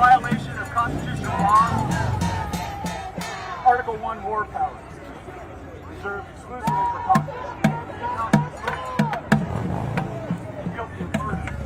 violation of constitutional law. Article 1, war powers. Reserved exclusively for Congress. Guilty of murder.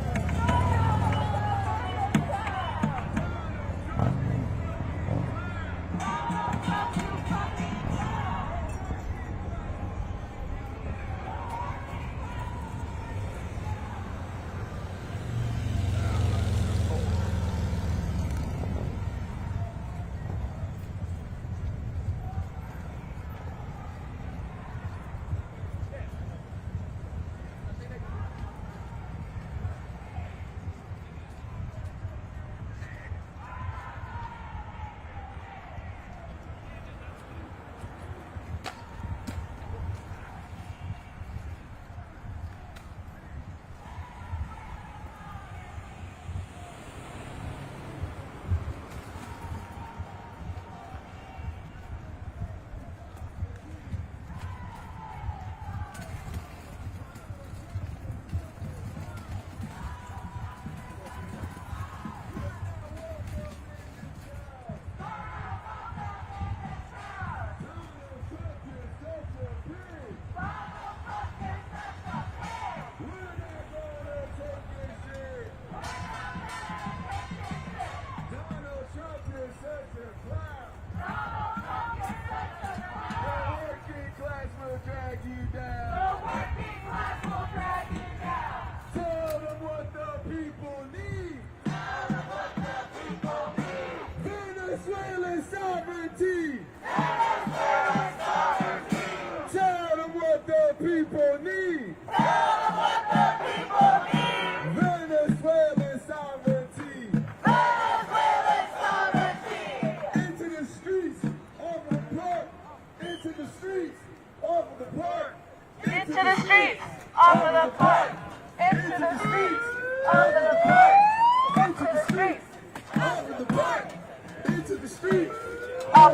Our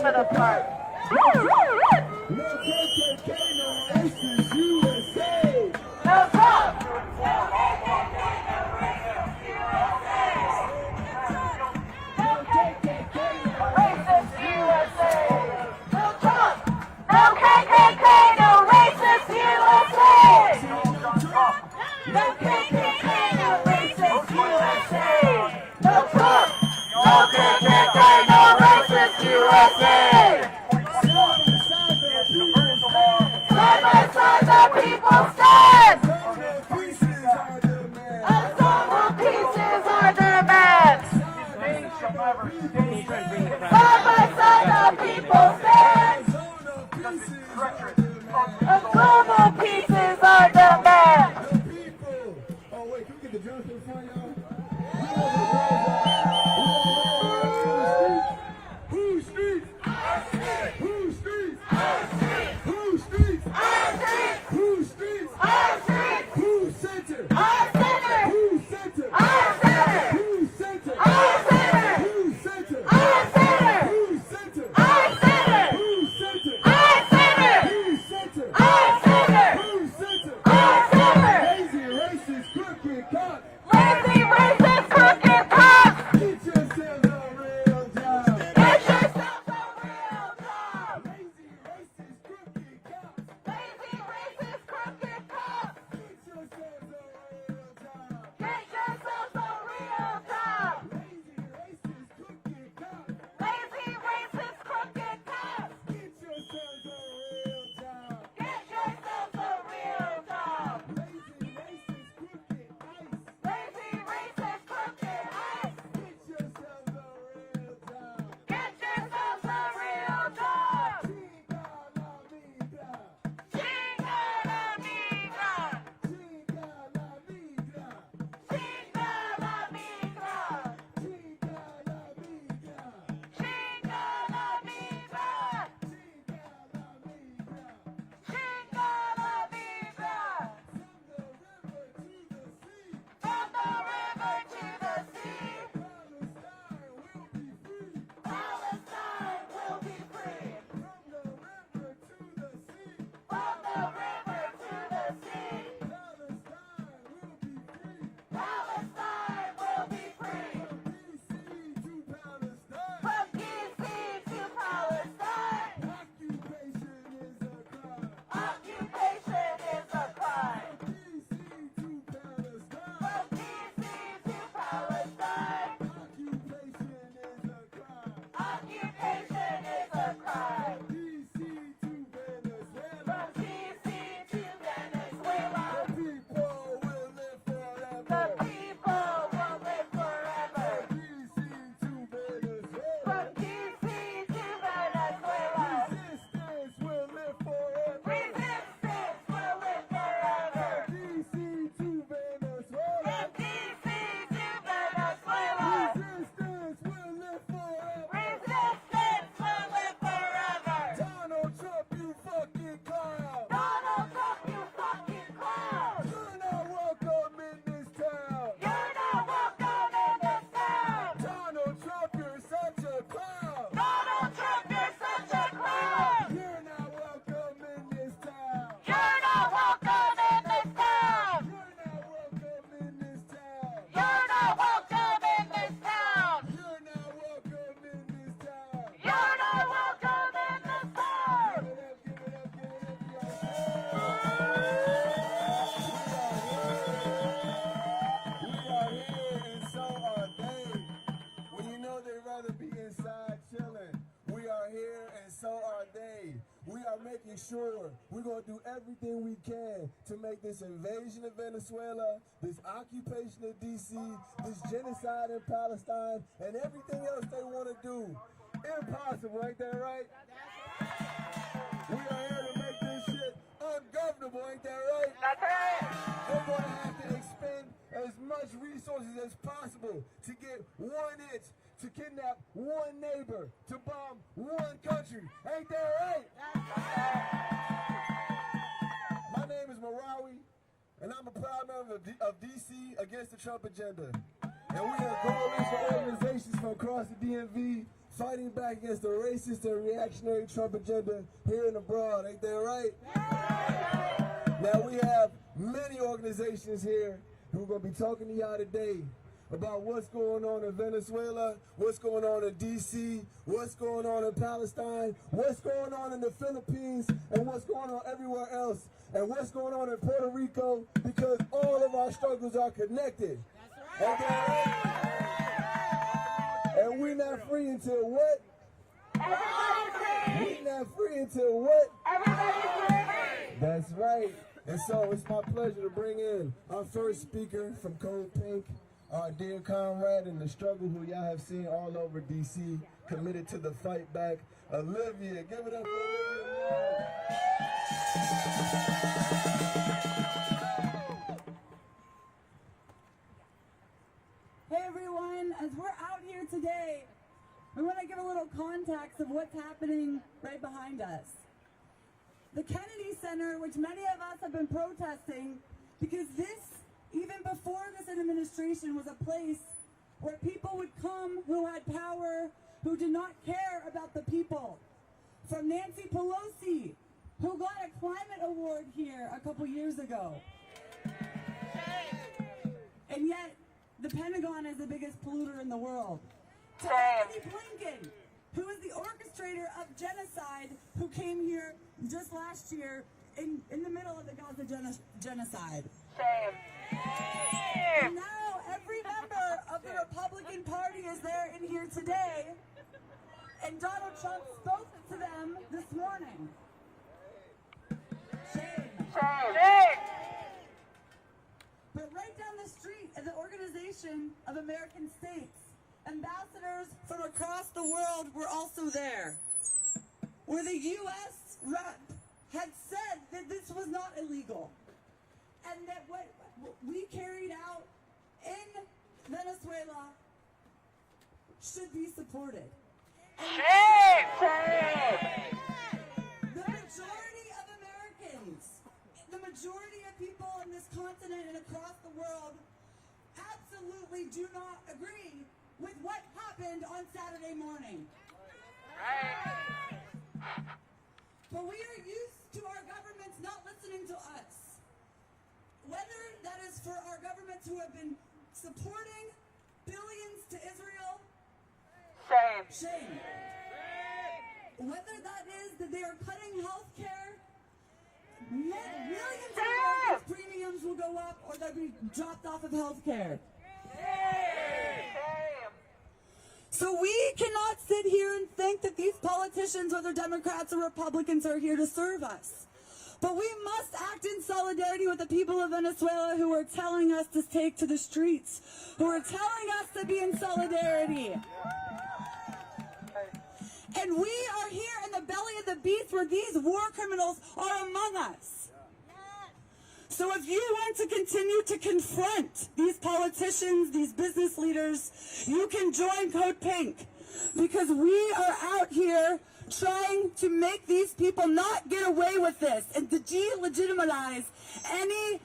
center! rather be inside chilling. We are here and so are they. We are making sure we're going to do everything we can to make this invasion of Venezuela, this occupation of D.C., this genocide in Palestine, and everything else they want to do impossible. Ain't that right? We are here to make this shit ungovernable. Ain't that right? That's right. They're going to have to expend as much resources as possible to get 1 inch, to kidnap one neighbor, to bomb one country. Ain't that right? My name is Marawi, and I'm a proud member of DC Against the Trump Agenda. And we are coalition organizations from across the DMV fighting back against the racist and reactionary Trump agenda here and abroad. Ain't that right? Now we have many organizations here who are going to be talking to y'all today about what's going on in Venezuela, what's going on in D.C., what's going on in Palestine, what's going on in the Philippines, and what's going on everywhere else, and what's going on in Puerto Rico, because all of our struggles are connected. That's right. And we're not free until what? Everybody's free. We're not free until what? Everybody's free. That's right. And so it's my pleasure to bring in our first speaker from Code Pink, our dear comrade in the struggle who y'all have seen all over D.C., committed to the fight back, Olivia. Give it up for Olivia. Hey everyone, as we're out here today, we want to give a little context of what's happening right behind us. The Kennedy Center, which many of us have been protesting, because this, even before this administration, was a place where people would come who had power, who did not care about the people. From Nancy Pelosi, who got a climate award here a couple years ago. And yet, the Pentagon is the biggest polluter in the world. To Anthony Blinken, who is the orchestrator of genocide, who came here just last year in the middle of the Gaza genocide. Shame. And now every member of the Republican Party is there in here today, and Donald Trump spoke to them this morning. Shame. Shame. But right down the street at the Organization of American States, ambassadors from across the world were also there, where the U.S. rep had said that this was not illegal, and that what we carried out in Venezuela should be supported. Shame. The majority of Americans, the majority of people on this continent and across the world absolutely do not agree with what happened on Saturday morning. But we are used to our governments not listening to us. Whether that is for our governments who have been supporting billions to Israel, shame. Whether that is that they are cutting health care, millions of Americans' premiums will go up, or they'll be dropped off of health care. So we cannot sit here and think that these politicians, whether Democrats or Republicans, are here to serve us. But we must act in solidarity with the people of Venezuela who are telling us to take to the streets, who are telling us to be in solidarity. And we are here in the belly of the beast where these war criminals are among us. So if you want to continue to confront these politicians, these business leaders, you can join Code Pink, because we are out here trying to make these people not get away with this and to delegitimize any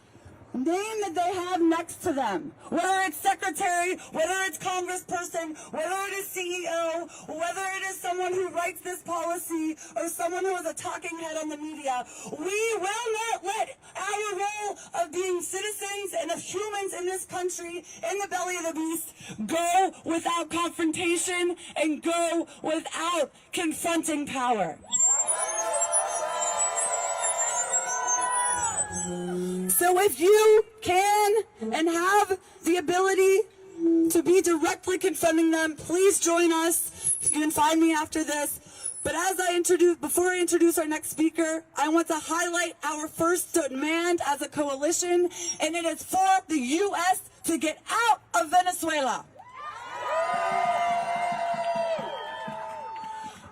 name that they have next to them, whether it's secretary, whether it's congressperson, whether it is CEO, whether it is someone who writes this policy or someone who is a talking head on the media. We will not let our role of being citizens and of humans in this country, in the belly of the beast, go without confrontation and go without confronting power. So if you can and have the ability to be directly confronting them. Please join us. You can find me after this. But before I introduce our next speaker, I want to highlight our first demand as a coalition, and it is for the U.S. to get out of Venezuela.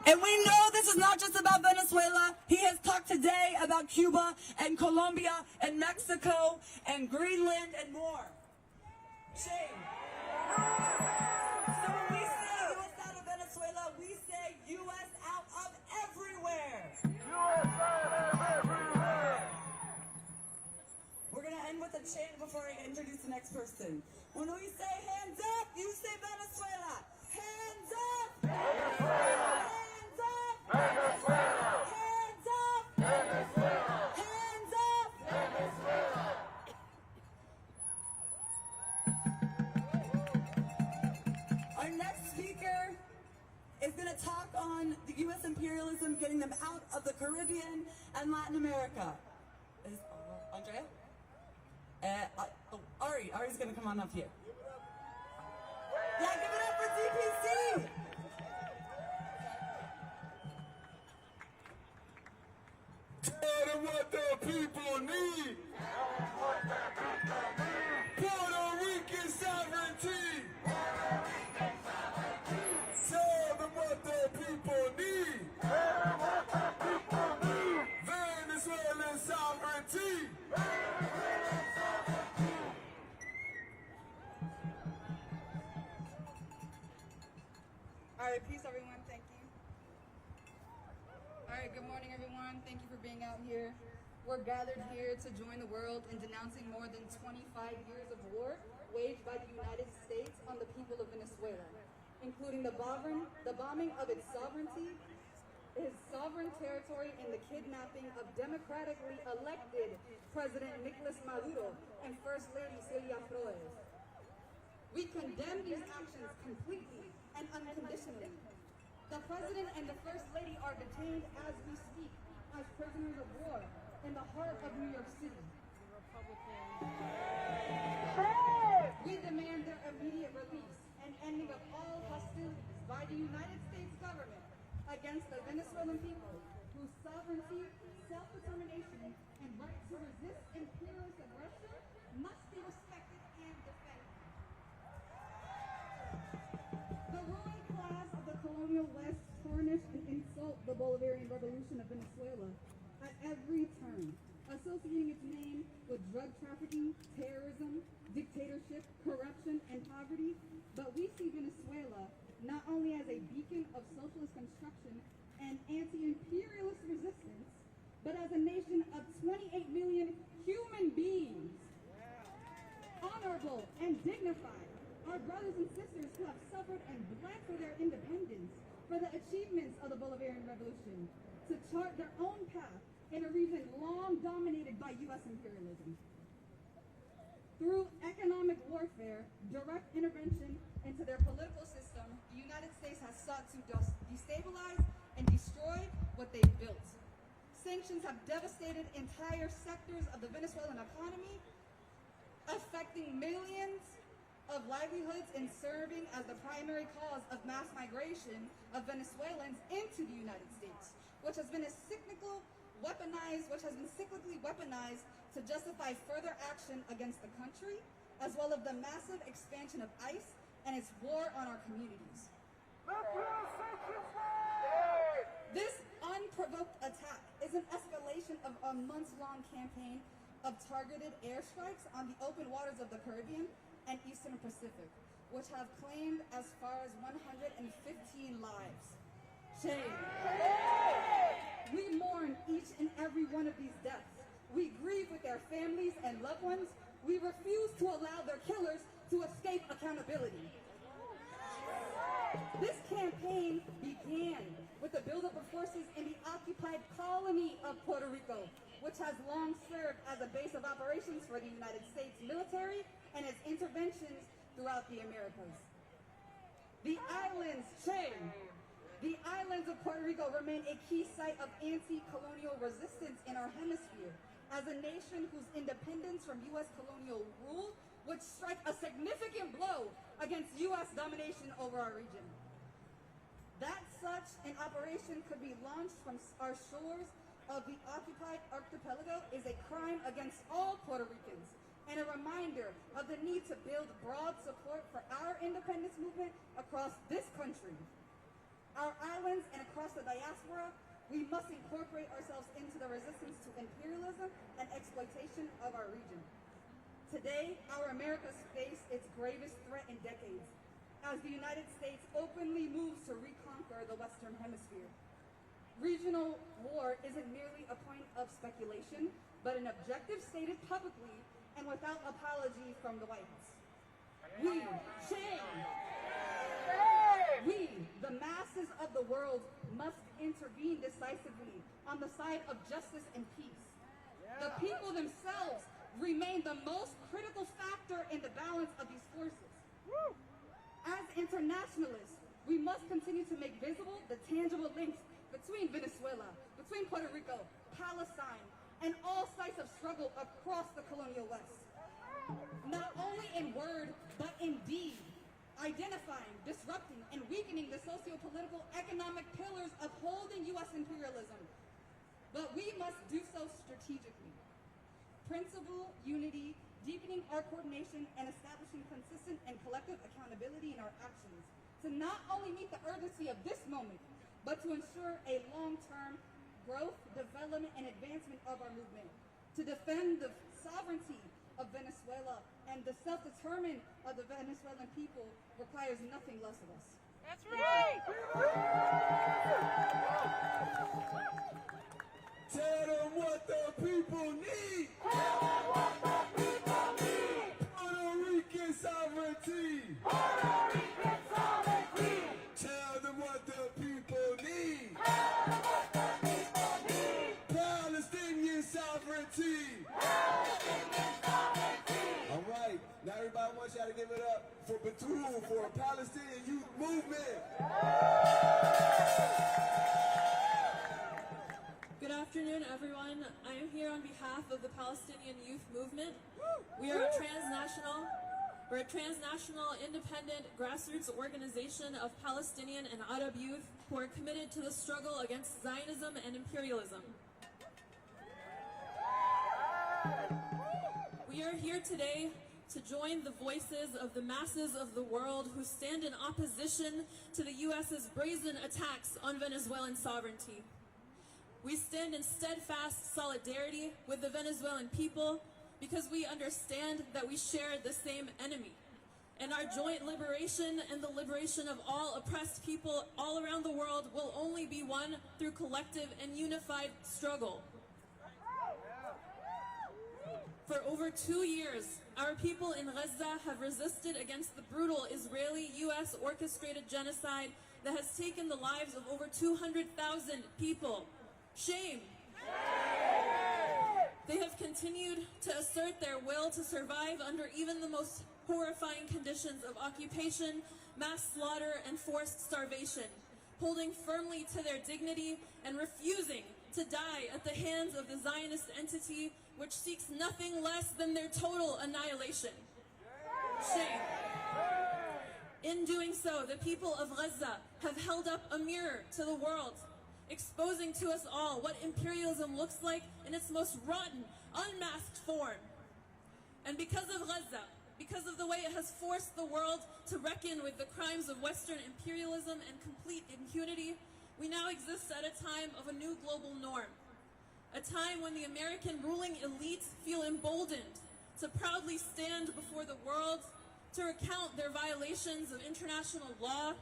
And we know this is not just about Venezuela. He has talked today about Cuba and Colombia and Mexico and Greenland and more. Shame. So when we say U.S. out of Venezuela, we say U.S. out of everywhere. U.S. out of everywhere. We're going to end with a chant before I introduce the next person. When we say hands up, you say Venezuela. Hands up. Venezuela. Hands up. Venezuela. Hands up. Venezuela. Hands up. Venezuela. Our next speaker is going to talk on the U.S. imperialism, getting them out of the Caribbean and Latin America. Is Andrea? Ari's going to come on up here. Yeah, give it up for DPC! Tell them what the people need. Puerto Rican sovereignty. Tell them what the people need. Venezuelan sovereignty. All right, peace, everyone. Thank you. All right, good morning, everyone. Thank you for being out here. We're gathered here to join the world in denouncing more than 25 years of war waged by the United States on the people of Venezuela, including the bombing of its sovereignty, his sovereign territory, and the kidnapping of democratically elected President Nicolas Maduro and First Lady Celia Flores. We condemn these actions completely and unconditionally. The President and the First Lady are detained as we speak as prisoners of war in the heart of New York City. We demand their immediate release and ending of all hostilities by the United States government against the Venezuelan people whose sovereignty, self-determination, and right to resist imperialist aggression must be respected and defended. The ruling class of the colonial West tarnish and insult the Bolivarian Revolution of Venezuela at every turn, associating its name with drug trafficking, terrorism, dictatorship, corruption, and poverty. But we see Venezuela not only as a beacon of socialist construction and anti-imperialist resistance, but as a nation of 28 million human beings, honorable and dignified. Our brothers and sisters who have suffered and bled for their independence, for the achievements of the Bolivarian Revolution, to chart their own path in a region long dominated by U.S. imperialism. Through economic warfare, direct intervention into their political system, the United States has sought to destabilize and destroy what they've built. Sanctions have devastated entire sectors of the Venezuelan economy, affecting millions of livelihoods and serving as the primary cause of mass migration of Venezuelans into the United States, which has been cyclically weaponized to justify further action against the country, as well as the massive expansion of ICE and its war on our communities. This unprovoked attack is an escalation of a months-long campaign of targeted airstrikes on the open waters of the Caribbean and Eastern Pacific, which have claimed as far as 115 lives. Shame. We mourn each and every one of these deaths. We grieve with their families and loved ones. We refuse to allow their killers to escape accountability. This campaign began with the buildup of forces in the occupied colony of Puerto Rico, which has long served as a base of operations for the United States military and its interventions throughout the Americas. The islands, the islands of Puerto Rico remain a key site of anti-colonial resistance in our hemisphere, as a nation whose independence from U.S. colonial rule would strike a significant blow against U.S. domination over our region. That such an operation could be launched from our shores of the occupied archipelago is a crime against all Puerto Ricans and a reminder of the need to build broad support for our independence movement across this country. Our islands and across the diaspora, we must incorporate ourselves into the resistance to imperialism and exploitation of our region. Today, our Americas face its gravest threat in decades, as the United States openly moves to reconquer the Western Hemisphere. Regional war isn't merely a point of speculation, but an objective stated publicly and without apology from the White House. We, the masses of the world, must intervene decisively on the side of justice and peace. The people themselves remain the most critical factor in the balance of these forces. As internationalists, we must continue to make visible the tangible links between Venezuela, between Puerto Rico, Palestine, and all sites of struggle across the colonial West. Not only in word, but in deed, identifying, disrupting, and weakening the socio-political economic pillars upholding U.S. imperialism. But we must do so strategically. Principle, unity, deepening our coordination, and establishing consistent and collective accountability in our actions to not only meet the urgency of this moment, but to ensure a long-term growth, development, and advancement of our movement, to defend the sovereignty of Venezuela and the self-determination of the Venezuelan people requires nothing less of us. That's right! Tell them what the people need. Tell them what the people need! Puerto Rican sovereignty. Puerto Rican sovereignty! Tell them what the people need. Tell them what the people need! Palestinian sovereignty. Palestinian sovereignty! All right, now everybody wants y'all to give it up for Bethesda, for a Palestinian youth movement. Good afternoon, everyone. I am here on behalf of the Palestinian Youth Movement. We're a transnational, independent, grassroots organization of Palestinian and Arab youth who are committed to the struggle against Zionism and imperialism. We are here today to join the voices of the masses of the world who stand in opposition to the U.S.'s brazen attacks on Venezuelan sovereignty. We stand in steadfast solidarity with the Venezuelan people because we understand that we share the same enemy. And our joint liberation and the liberation of all oppressed people all around the world will only be won through collective and unified struggle. For over 2 years, our people in Gaza have resisted against the brutal Israeli-U.S. orchestrated genocide that has taken the lives of over 200,000 people. Shame! They have continued to assert their will to survive under even the most horrifying conditions of occupation, mass slaughter, and forced starvation, holding firmly to their dignity and refusing to die at the hands of the Zionist entity which seeks nothing less than their total annihilation. Shame. In doing so, the people of Gaza have held up a mirror to the world, exposing to us all what imperialism looks like in its most rotten, unmasked form. And because of Gaza, because of the way it has forced the world to reckon with the crimes of Western imperialism and complete impunity, we now exist at a time of a new global norm. A time when the American ruling elites feel emboldened to proudly stand before the world, to recount their violations of international law,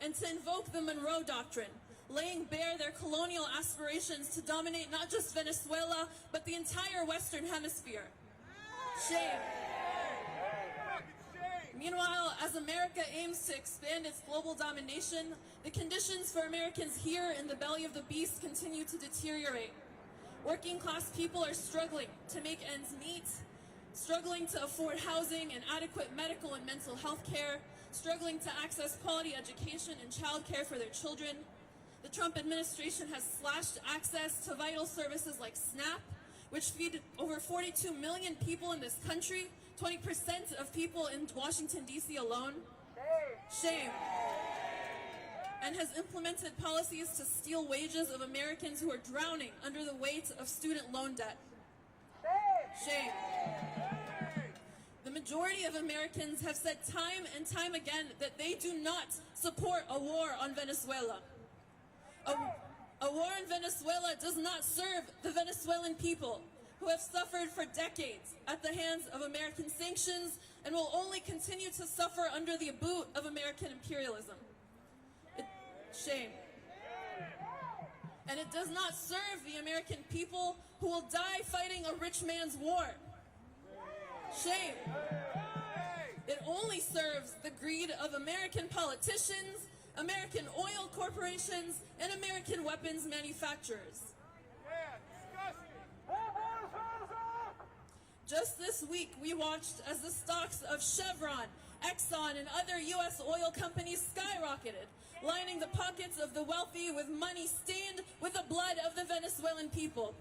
and to invoke the Monroe Doctrine, laying bare their colonial aspirations to dominate not just Venezuela, but the entire Western Hemisphere. Shame. Meanwhile, as America aims to expand its global domination, the conditions for Americans here in the belly of the beast continue to deteriorate. Working class people are struggling to make ends meet, struggling to afford housing and adequate medical and mental health care, struggling to access quality education and child care for their children. The Trump administration has slashed access to vital services like SNAP, which feed over 42 million people in this country, 20% of people in Washington, D.C. alone. Shame. And has implemented policies to steal wages of Americans who are drowning under the weight of student loan debt. Shame. The majority of Americans have said time and time again that they do not support a war on Venezuela. A war in Venezuela does not serve the Venezuelan people, who have suffered for decades at the hands of American sanctions and will only continue to suffer under the boot of American imperialism. Shame. And it does not serve the American people who will die fighting a rich man's war. Shame. It only serves the greed of American politicians, American oil corporations, and American weapons manufacturers. Just this week, we watched as the stocks of Chevron, Exxon, and other U.S. oil companies skyrocketed, lining the pockets of the wealthy with money stained with the blood of the Venezuelan people.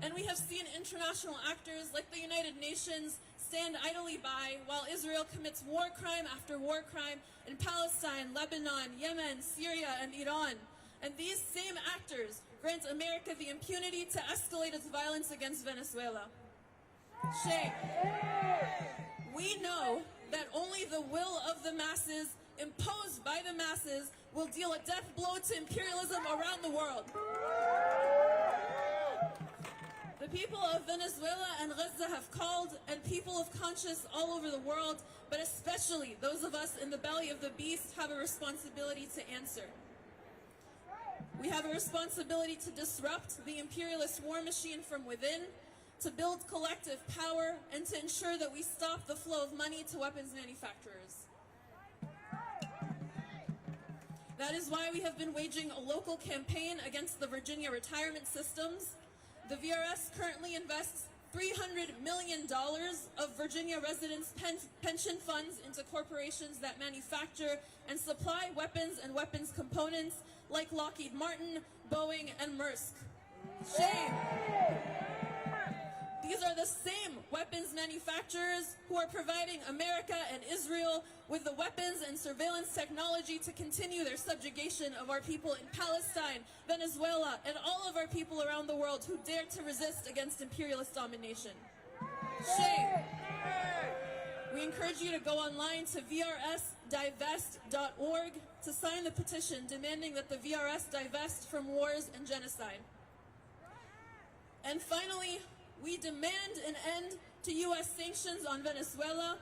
And we have seen international actors like the United Nations stand idly by while Israel commits war crime after war crime in Palestine, Lebanon, Yemen, Syria, and Iran. And these same actors grant America the impunity to escalate its violence against Venezuela. Shame. We know that only the will of the masses, imposed by the masses, will deal a death blow to imperialism around the world. The people of Venezuela and Gaza have called, and people of conscience all over the world, but especially those of us in the belly of the beast, have a responsibility to answer. We have a responsibility to disrupt the imperialist war machine from within, to build collective power, and to ensure that we stop the flow of money to weapons manufacturers. That is why we have been waging a local campaign against the Virginia retirement systems. The VRS currently invests $300 million of Virginia residents' pension funds into corporations that manufacture and supply weapons and weapons components like Lockheed Martin, Boeing, and Maersk. Shame. These are the same weapons manufacturers who are providing America and Israel with the weapons and surveillance technology to continue their subjugation of our people in Palestine, Venezuela, and all of our people around the world who dare to resist against imperialist domination. Shame. We encourage you to go online to vrsdivest.org to sign the petition demanding that the VRS divest from wars and genocide. And finally, we demand an end to U.S. sanctions on Venezuela.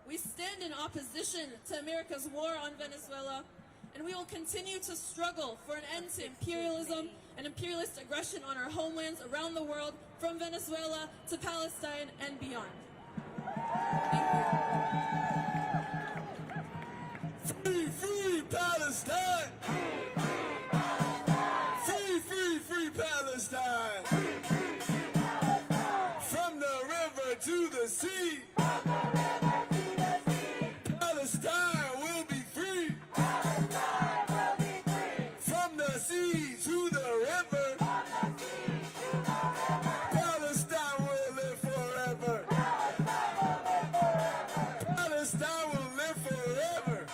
We stand in opposition to America's war on Venezuela, and we will continue to struggle for an end to imperialism and imperialist aggression on our homelands around the world, from Venezuela to Palestine and beyond. Thank you. Free, free Palestine! Free, free, free Palestine! From the river to the sea, Palestine will be free. From the sea to the river, Palestine will live forever. Palestine will live forever.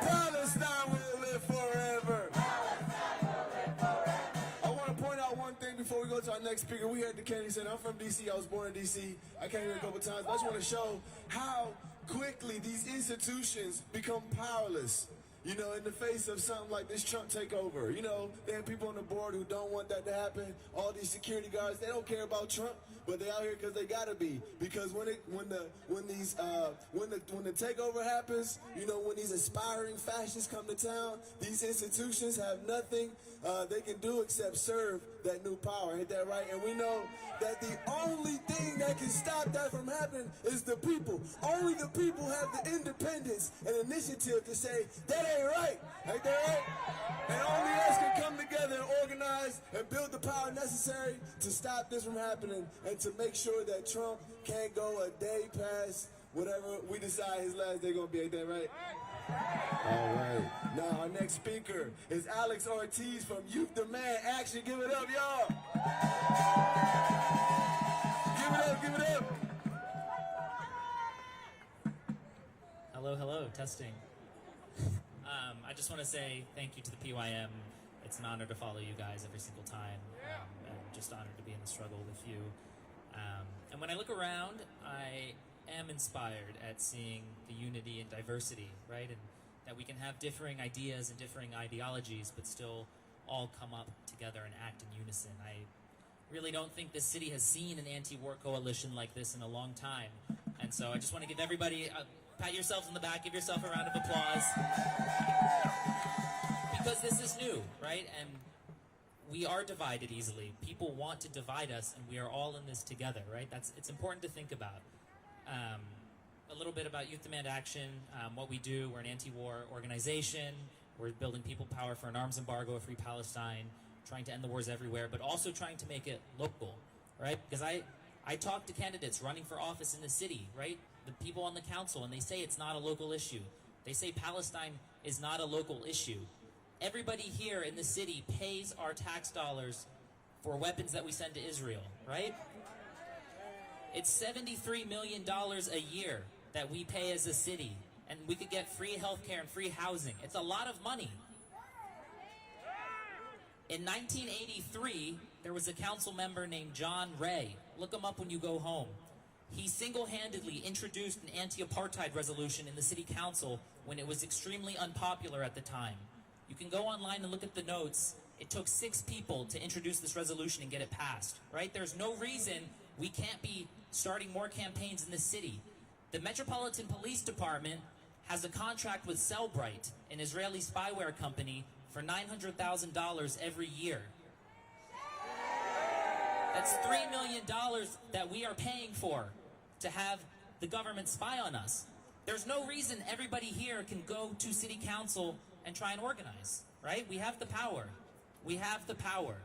Palestine will live forever. I want to point out one thing before we go to our next speaker. We here at the Kennedy Center. I'm from D.C. I was born in D.C. I came here a couple times. But I just want to show how quickly these institutions become powerless. You know, in the face of something like this Trump takeover. You know, they have people on the board who don't want that to happen. All these security guards, they don't care about Trump, but they out here because they gotta be. Because when the takeover happens, you know, when these aspiring fascists come to town, these institutions have nothing they can do except serve that new power. Ain't that right? And we know that the only thing that can stop that from happening is the people. Only the people have the independence and initiative to say, that ain't right. Ain't that right? And only us can come together and organize and build the power necessary to stop this from happening and to make sure that Trump can't go a day past whatever we decide his last day gonna be. Ain't that right? All right. Now our next speaker is Alex Ortiz from Youth Demand Action. Give it up, y'all. Give it up, give it up. Hello, hello, testing. I just want to say thank you to the PYM. It's an honor to follow you guys every single time, and just honored to be in the struggle with you. And when I look around, I am inspired at seeing the unity and diversity, right? And that we can have differing ideas and differing ideologies, but still all come up together and act in unison. I really don't think this city has seen an anti-war coalition like this in a long time. And so I just want to give everybody pat yourselves on the back, give yourself a round of applause. Because this is new, right? And we are divided easily. People want to divide us, and we are all in this together, right? It's important to think about. A little bit about Youth Demand Action, what we do. We're an anti-war organization. We're building people power for an arms embargo, a free Palestine, trying to end the wars everywhere, but also trying to make it local, right? Because I talk to candidates running for office in the city, right? The people on the council, and they say it's not a local issue. They say Palestine is not a local issue. Everybody here in the city pays our tax dollars for weapons that we send to Israel, right? It's $73 million a year that we pay as a city, and we could get free healthcare and free housing. It's a lot of money. In 1983, there was a council member named John Ray. Look him up when you go home. He single-handedly introduced an anti-apartheid resolution in the city council when it was extremely unpopular at the time. You can go online and look at the notes. It took 6 people to introduce this resolution and get it passed, right? There's no reason we can't be starting more campaigns in the city. The Metropolitan Police Department has a contract with Cellbrite, an Israeli spyware company, for $900,000 every year. That's $3 million that we are paying for to have the government spy on us. There's no reason everybody here can go to city council and try and organize, right? We have the power. We have the power.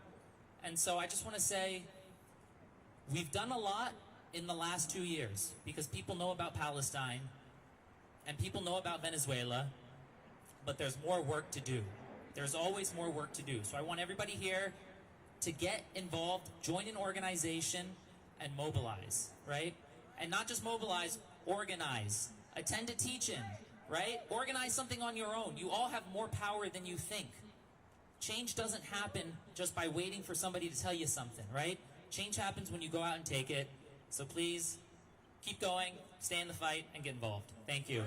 And so I just want to say, we've done a lot in the last 2 years because people know about Palestine and people know about Venezuela, but there's more work to do. There's always more work to do. So I want everybody here to get involved, join an organization, and mobilize, right? And not just mobilize, organize. Attend a teach-in, right? Organize something on your own. You all have more power than you think. Change doesn't happen just by waiting for somebody to tell you something, right? Change happens when you go out and take it. So please, keep going, stay in the fight, and get involved. Thank you.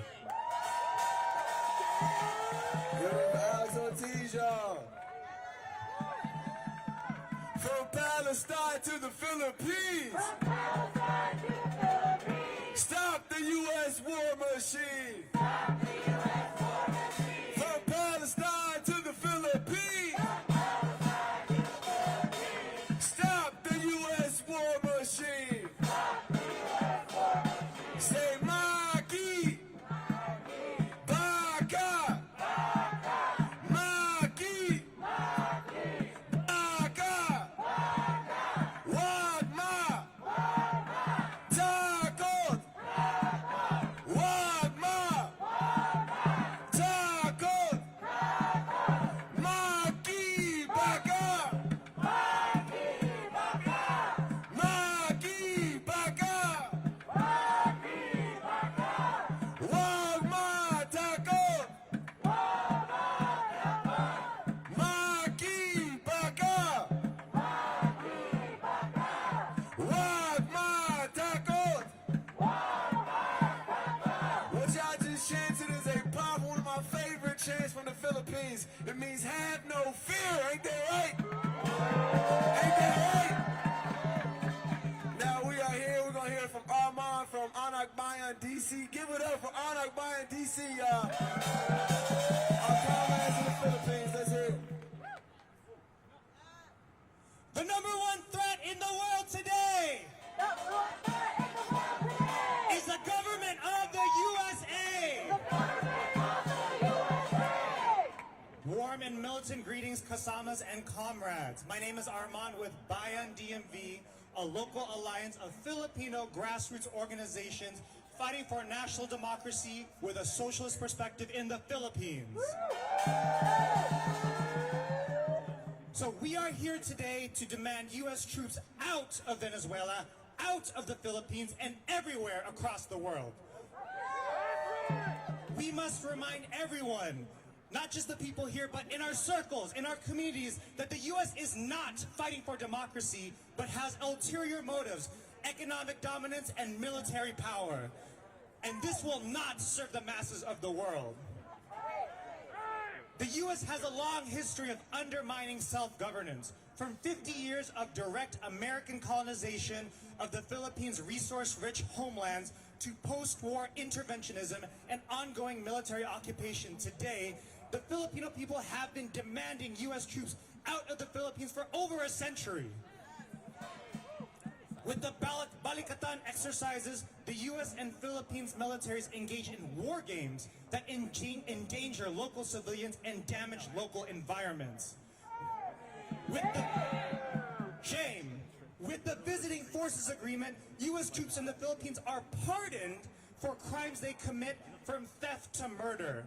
From Palestine to the Philippines. From Palestine to the Philippines. Stop the U.S. war machine. Stop the U.S. war machine. From Palestine to the Philippines. From Palestine to the Philippines. Stop the U.S. war machine. Stop the U.S. war machine. Say Maki. Baka. Maki. Baka. Wagma. Takot. Wagma. Takot. Maki. Baka. Maki. Baka. Wagma. Takot. Maki. Baka. Wagma. Takot. What y'all just chanted is a pop, one of my favorite chants from the Philippines. It means have no fear, ain't that right? Ain't that right? Now we are here, we're gonna hear from Armand from Anak Bayan, DC. Give it up for Anak Bayan, DC, y'all. Our comrades in the Philippines, let's hear it. The number one threat in the world today is the government of the USA. Warm and militant greetings, Kasamas and comrades. My name is Armand with Bayan DMV, a local alliance of Filipino grassroots organizations fighting for national democracy with a socialist perspective in the Philippines. So we are here today to demand U.S. troops out of Venezuela, out of the Philippines, and everywhere across the world. we must remind everyone, not just the people here, but in our circles, in our communities, that the U.S. is not fighting for democracy, but has ulterior motives, economic dominance, and military power. And this will not serve the masses of the world. The U.S. has a long history of undermining self-governance, from 50 years of direct American colonization of the Philippines' resource-rich homelands to post-war interventionism and ongoing military occupation. Today, the Filipino people have been demanding U.S. troops out of the Philippines for over a century. With the Balikatan exercises, the U.S. and Philippines militaries engage in war games that endanger local civilians and damage local environments. With the Visiting Forces Agreement, U.S. troops in the Philippines are pardoned for crimes they commit, from theft to murder.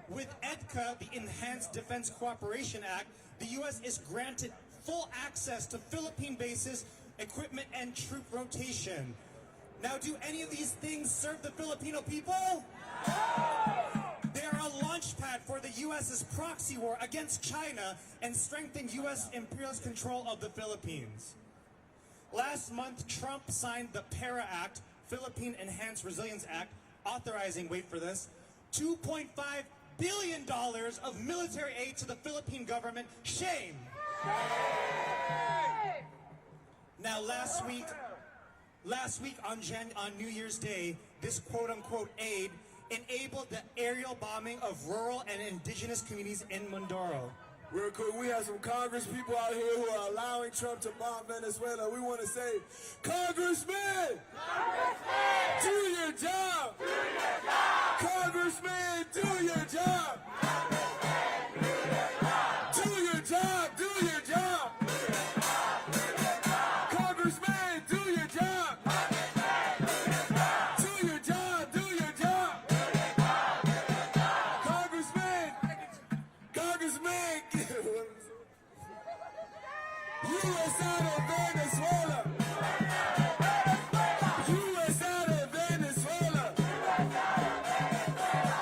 With EDCA, the Enhanced Defense Cooperation Act, the U.S. is granted full access to Philippine bases, equipment, and troop rotation. Now, do any of these things serve the Filipino people? They are a launchpad for the U.S.'s proxy war against China and strengthen U.S. imperialist control of the Philippines. Last month, Trump signed the PARA Act, Philippine Enhanced Resilience Act, authorizing, wait for this, $2.5 billion of military aid to the Philippine government. Shame! Now, last week on New Year's Day, this quote-unquote aid enabled the aerial bombing of rural and indigenous communities in Mindoro. Real quick, we have some Congress people out here who are allowing Trump to bomb Venezuela. We want to say, Congressman! Congressman! Do your job! Do your job! Congressman, do your job! Congressman, do your job! Do your job! Congressman, do your job! Do your job! Do your job! Congressman! Congressman! U.S. out of Venezuela! U.S. out of Venezuela!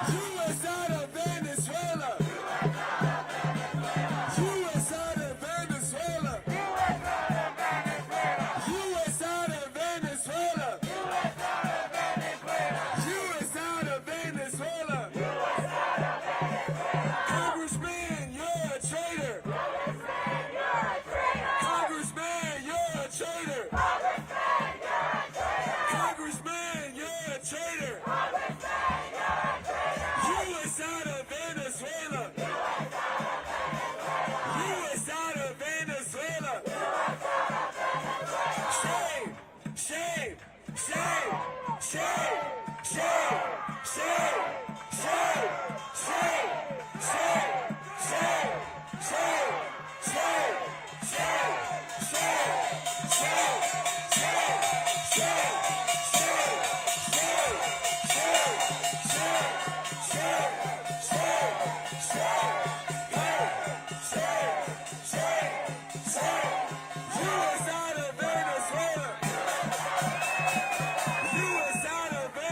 U.S. out of Venezuela! U.S. out of Venezuela! U.S. out of Venezuela! U.S. out of Venezuela! Congressman, you're a traitor! Congressman, you're a traitor! Congressman, you're a traitor! U.S. out of Venezuela! U.S. out of Venezuela! Shame! Shame! Shame! Shame! Shame! Shame! Shame! Shame! Shame! Shame! Shame! Shame! Shame! Shame! U.S. out of Venezuela! U.S. out of Venezuela!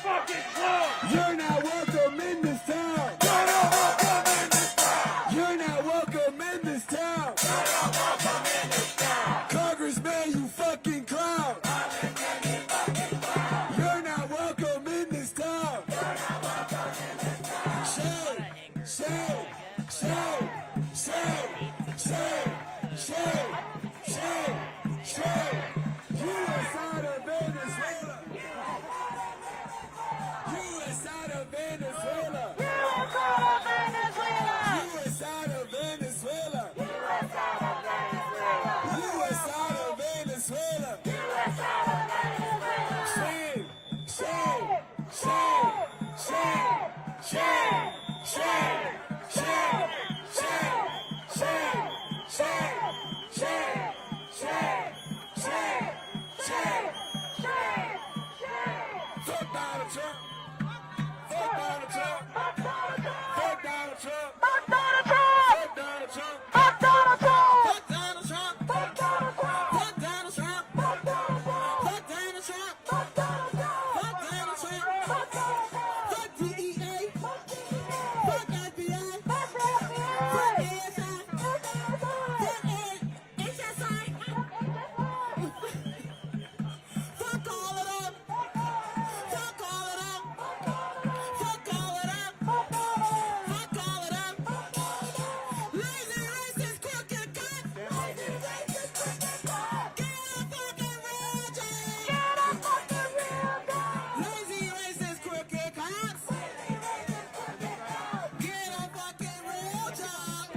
fucking club. You're not welcome in this town. You're not welcome in this town. You're not welcome in this town. You're not welcome in this town. Congressman, you fucking clown. You're not welcome in this town. Shame, shame, shame, shame, shame, shame, shame, shame. You inside of Venezuela. You inside of Venezuela. You inside of Venezuela. You inside of Venezuela. Shame, shame, shame, shame, shame, shame, shame, shame, shame, shame, shame, shame, shame, shame. Fuck Donald Trump. Fuck Donald Trump. Fuck Donald Trump. Fuck Donald Trump. Fuck Donald Trump. Fuck Donald Trump. Fuck Donald Trump. Fuck Donald Trump. Fuck Donald Trump. Fuck Donald Trump. Fuck Donald Trump. Fuck Donald Trump. Fuck DEA. Fuck FBI. Fuck ASI. Fuck HSI. Fuck all of them. Fuck all of them. Fuck all of them. Fuck all of them. Lazy, racist, crooked cops. Get a fucking real job. Lazy, racist, crooked cops. Get a fucking real job.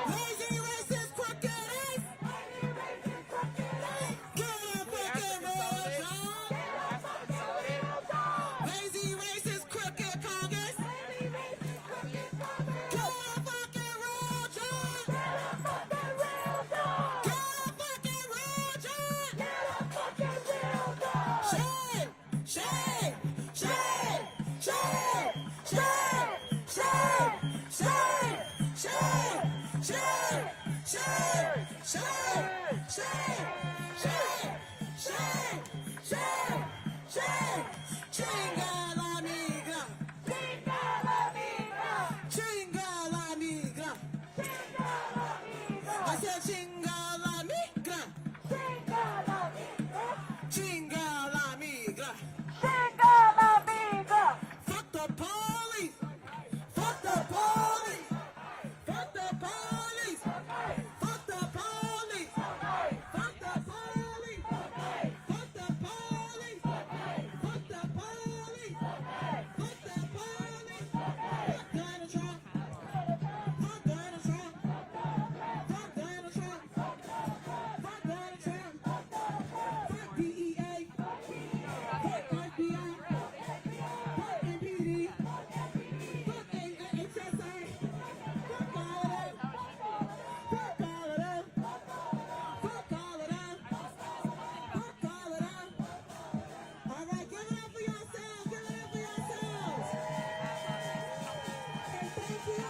Lazy, racist, crooked ace. Get a fucking real job. Lazy, racist, crooked Congress. Get a fucking real job. Get a fucking real job. Shame, shame, shame, shame, shame, shame, shame, shame, shame, shame, shame, shame, shame, shame, shame. Chinga la migra. Chinga la migra. I said chinga la migra. Chinga la migra. Fuck the police. Fuck the police. Fuck the police. Fuck the police. Fuck the police. Fuck the police. Fuck the police. Fuck the police. Fuck Donald Trump. Fuck Donald Trump. Fuck Donald Trump. Fuck Donald Trump. Fuck DEA. Fuck FBI. Fuck MPD. Fuck HSI. Fuck all of them. Fuck all of them. Fuck all of them. Fuck all of them. All right, give it up for yourselves. Give it up for yourselves. And thank you.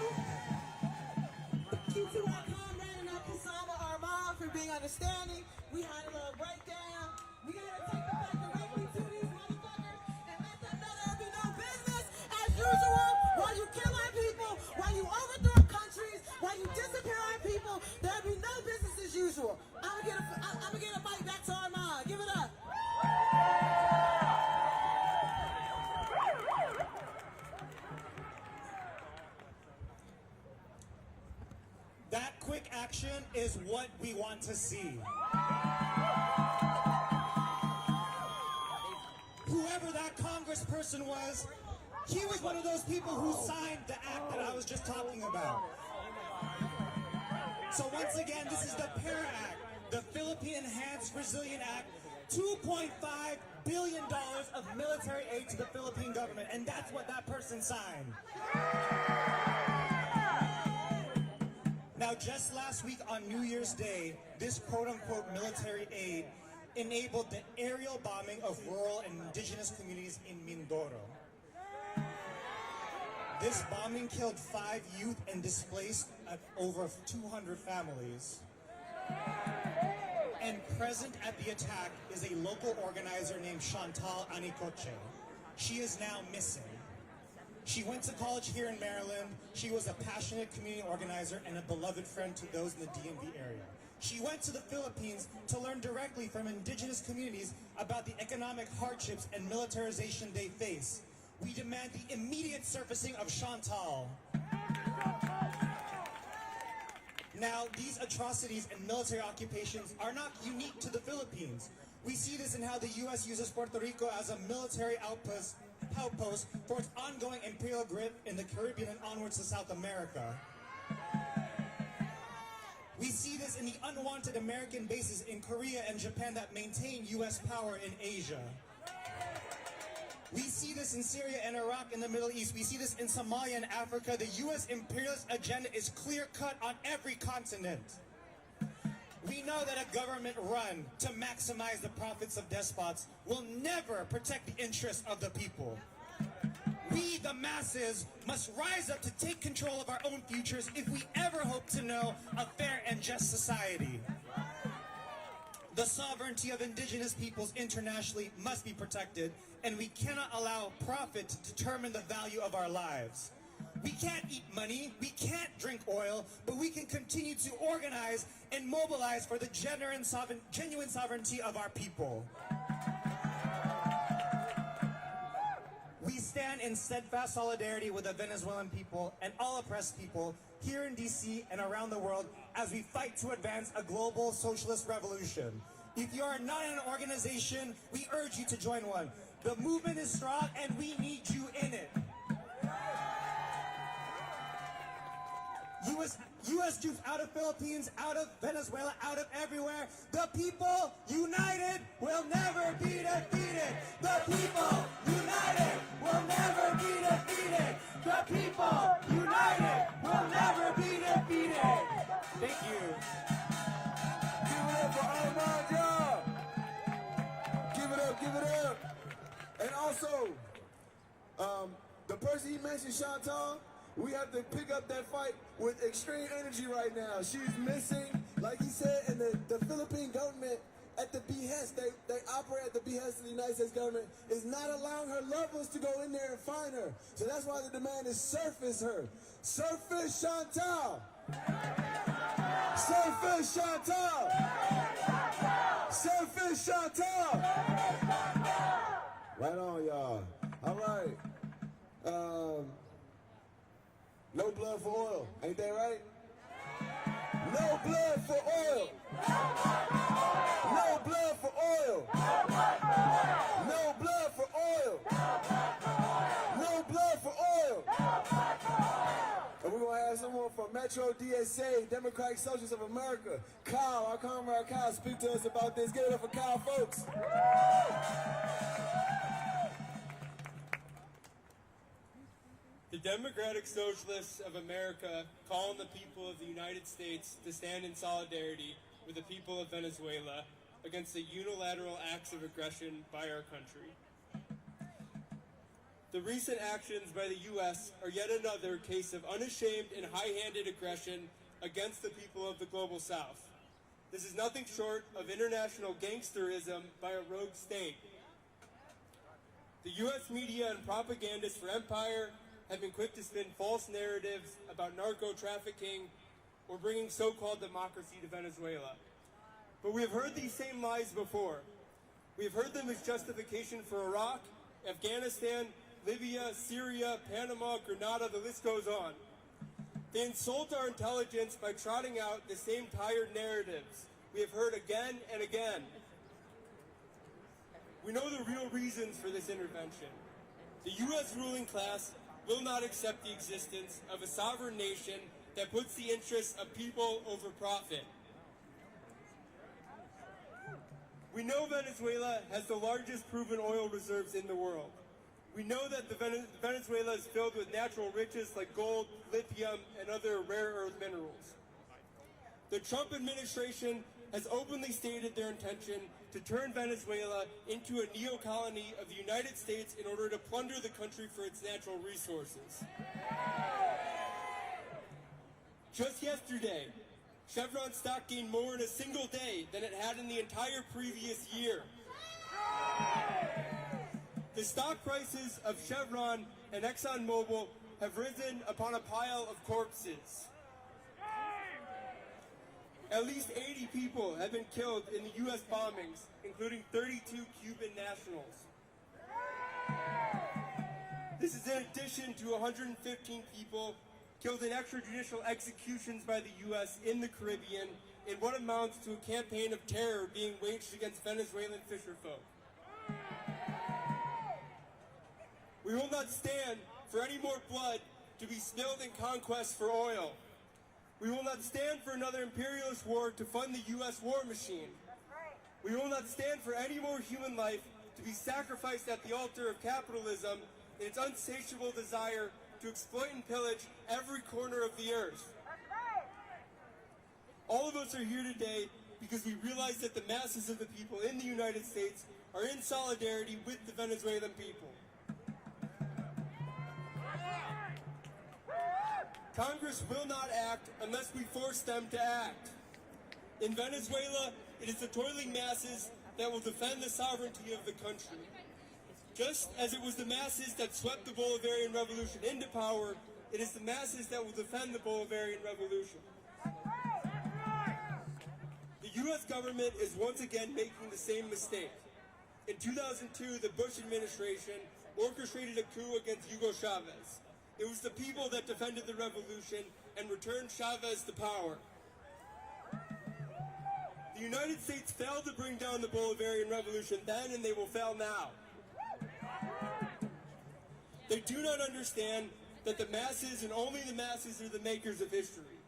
Thank you to our comrade and our Kasama Armand for being understanding. We had a little breakdown. We gotta take it back directly to these motherfuckers and let them know there'll be no business as usual. While you kill our people, while you overthrow countries, while you disappear our people, there'll be no business as usual. I'm gonna get a mic back to Armand. Give it up. That quick action is what we want to see. Whoever that congressperson was, he was one of those people who signed the act that I was just talking about. So once again, this is the PARA Act, the Philippine Enhanced Resilient Act, $2.5 billion of military aid to the Philippine government, and that's what that person signed. Now, just last week on New Year's Day, this quote-unquote military aid enabled the aerial bombing of rural and indigenous communities in Mindoro. This bombing killed 5 youth and displaced over 200 families. And present at the attack is a local organizer named Chantal Anicoche. She is now missing. She went to college here in Maryland. She was a passionate community organizer and a beloved friend to those in the DMV area. She went to the Philippines to learn directly from indigenous communities about the economic hardships and militarization they face. We demand the immediate surfacing of Chantal. Now, these atrocities and military occupations are not unique to the Philippines. We see this in how the U.S. uses Puerto Rico as a military outpost for its ongoing imperial grip in the Caribbean and onwards to South America. We see this in the unwanted American bases in Korea and Japan that maintain U.S. power in Asia. We see this in Syria and Iraq in the Middle East. We see this in Somalia and Africa. The U.S. imperialist agenda is clear-cut on every continent. We know that a government run to maximize the profits of despots will never protect the interests of the people. We, the masses, must rise up to take control of our own futures if we ever hope to know a fair and just society. The sovereignty of indigenous peoples internationally must be protected, and we cannot allow profit to determine the value of our lives. We can't eat money, we can't drink oil, but we can continue to organize and mobilize for the genuine sovereignty of our people. We stand in steadfast solidarity with the Venezuelan people and all oppressed people here in DC and around the world as we fight to advance a global socialist revolution. If you are not in an organization, we urge you to join one. The movement is strong and we need you in it. U.S. troops out of Philippines, out of Venezuela, out of everywhere. The people united will never be defeated. The people united will never be defeated. The people united will never be defeated. Thank you. Give it up for Armand, y'all. Give it up, give it up. And also, the person he mentioned, Chantal, we have to pick up that fight with extreme energy right now. She's missing, like he said, and the Philippine government, at the behest, they operate at the behest of the United States government, is not allowing her loved ones to go in there and find her. So that's why the demand is surface her. Surface Chantal. Surface Chantal. Surface Chantal. Right on, y'all. All right. No blood for oil. Ain't that right? No blood for oil. No blood for oil. No blood for oil. No blood for oil. And we're going to have someone from Metro DSA, Democratic Socialists of America. Kyle, our comrade Kyle, speak to us about this. Give it up for Kyle, folks. The Democratic Socialists of America call on the people of the United States to stand in solidarity with the people of Venezuela against the unilateral acts of aggression by our country. The recent actions by the U.S. are yet another case of unashamed and high-handed aggression against the people of the Global South. This is nothing short of international gangsterism by a rogue state. The U.S. media and propagandists for empire have been quick to spin false narratives about narco-trafficking or bringing so-called democracy to Venezuela. But we have heard these same lies before. We have heard them as justification for Iraq, Afghanistan, Libya, Syria, Panama, Grenada, the list goes on. They insult our intelligence by trotting out the same tired narratives we have heard again and again. We know the real reasons for this intervention. The U.S. ruling class will not accept the existence of a sovereign nation that puts the interests of people over profit. We know Venezuela has the largest proven oil reserves in the world. We know that Venezuela is filled with natural riches like gold, lithium, and other rare earth minerals. The Trump administration has openly stated their intention to turn Venezuela into a neo-colony of the United States in order to plunder the country for its natural resources. Just yesterday, Chevron stock gained more in a single day than it had in the entire previous year. The stock prices of Chevron and ExxonMobil have risen upon a pile of corpses. At least 80 people have been killed in the U.S. bombings, including 32 Cuban nationals. This is in addition to 115 people killed in extrajudicial executions by the U.S. in the Caribbean in what amounts to a campaign of terror being waged against Venezuelan fisherfolk. We will not stand for any more blood to be spilled in conquest for oil. We will not stand for another imperialist war to fund the U.S. war machine. We will not stand for any more human life to be sacrificed at the altar of capitalism in its unsatiable desire to exploit and pillage every corner of the earth. All of us are here today because we realize that the masses of the people in the United States are in solidarity with the Venezuelan people. Congress will not act unless we force them to act. In Venezuela, it is the toiling masses that will defend the sovereignty of the country. Just as it was the masses that swept the Bolivarian Revolution into power, it is the masses that will defend the Bolivarian Revolution. The U.S. government is once again making the same mistake. In 2002, the Bush administration orchestrated a coup against Hugo Chavez. It was the people that defended the revolution and returned Chavez to power. The United States failed to bring down the Bolivarian Revolution then, and they will fail now. They do not understand that the masses and only the masses are the makers of history.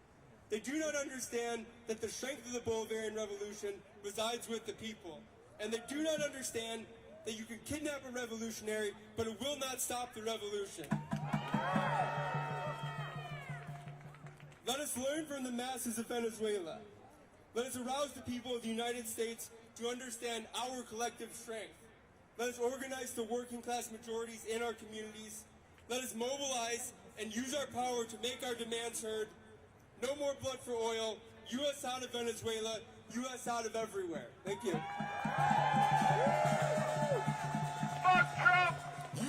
They do not understand that the strength of the Bolivarian Revolution resides with the people. And they do not understand that you can kidnap a revolutionary, but it will not stop the revolution. Let us learn from the masses of Venezuela. Let us arouse the people of the United States to understand our collective strength. Let us organize the working class majorities in our communities. Let us mobilize and use our power to make our demands heard. No more blood for oil. U.S. out of Venezuela. U.S. out of everywhere. Thank you. Fuck Trump!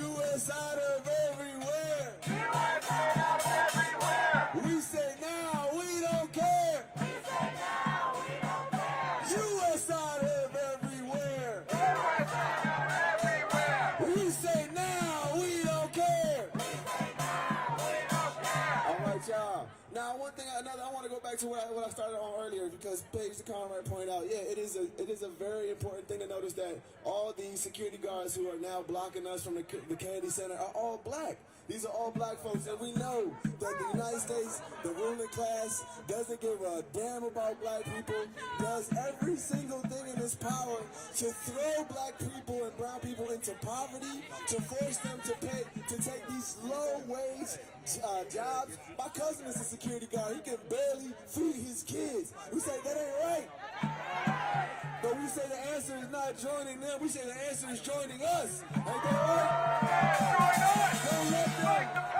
U.S. out of everywhere. U.S. out of everywhere! We say now we don't care. We say now we don't care. U.S. out of everywhere. U.S. out of everywhere! We say now we don't care. We say now we don't care. All right, y'all. Now, one thing, I want to go back to what I started on earlier, because Paige the Conrad pointed out, yeah, it is a very important thing to notice that all these security guards who are now blocking us from the Kennedy Center are all black. These are all black folks, and we know that the United States, the ruling class, doesn't give a damn about black people, does every single thing in its power to throw black people and brown people into poverty, to force them to take these low-wage jobs. My cousin is a security guard. He can barely feed his kids. We say that ain't right. But we say the answer is not joining them. We say the answer is joining us. Ain't that right?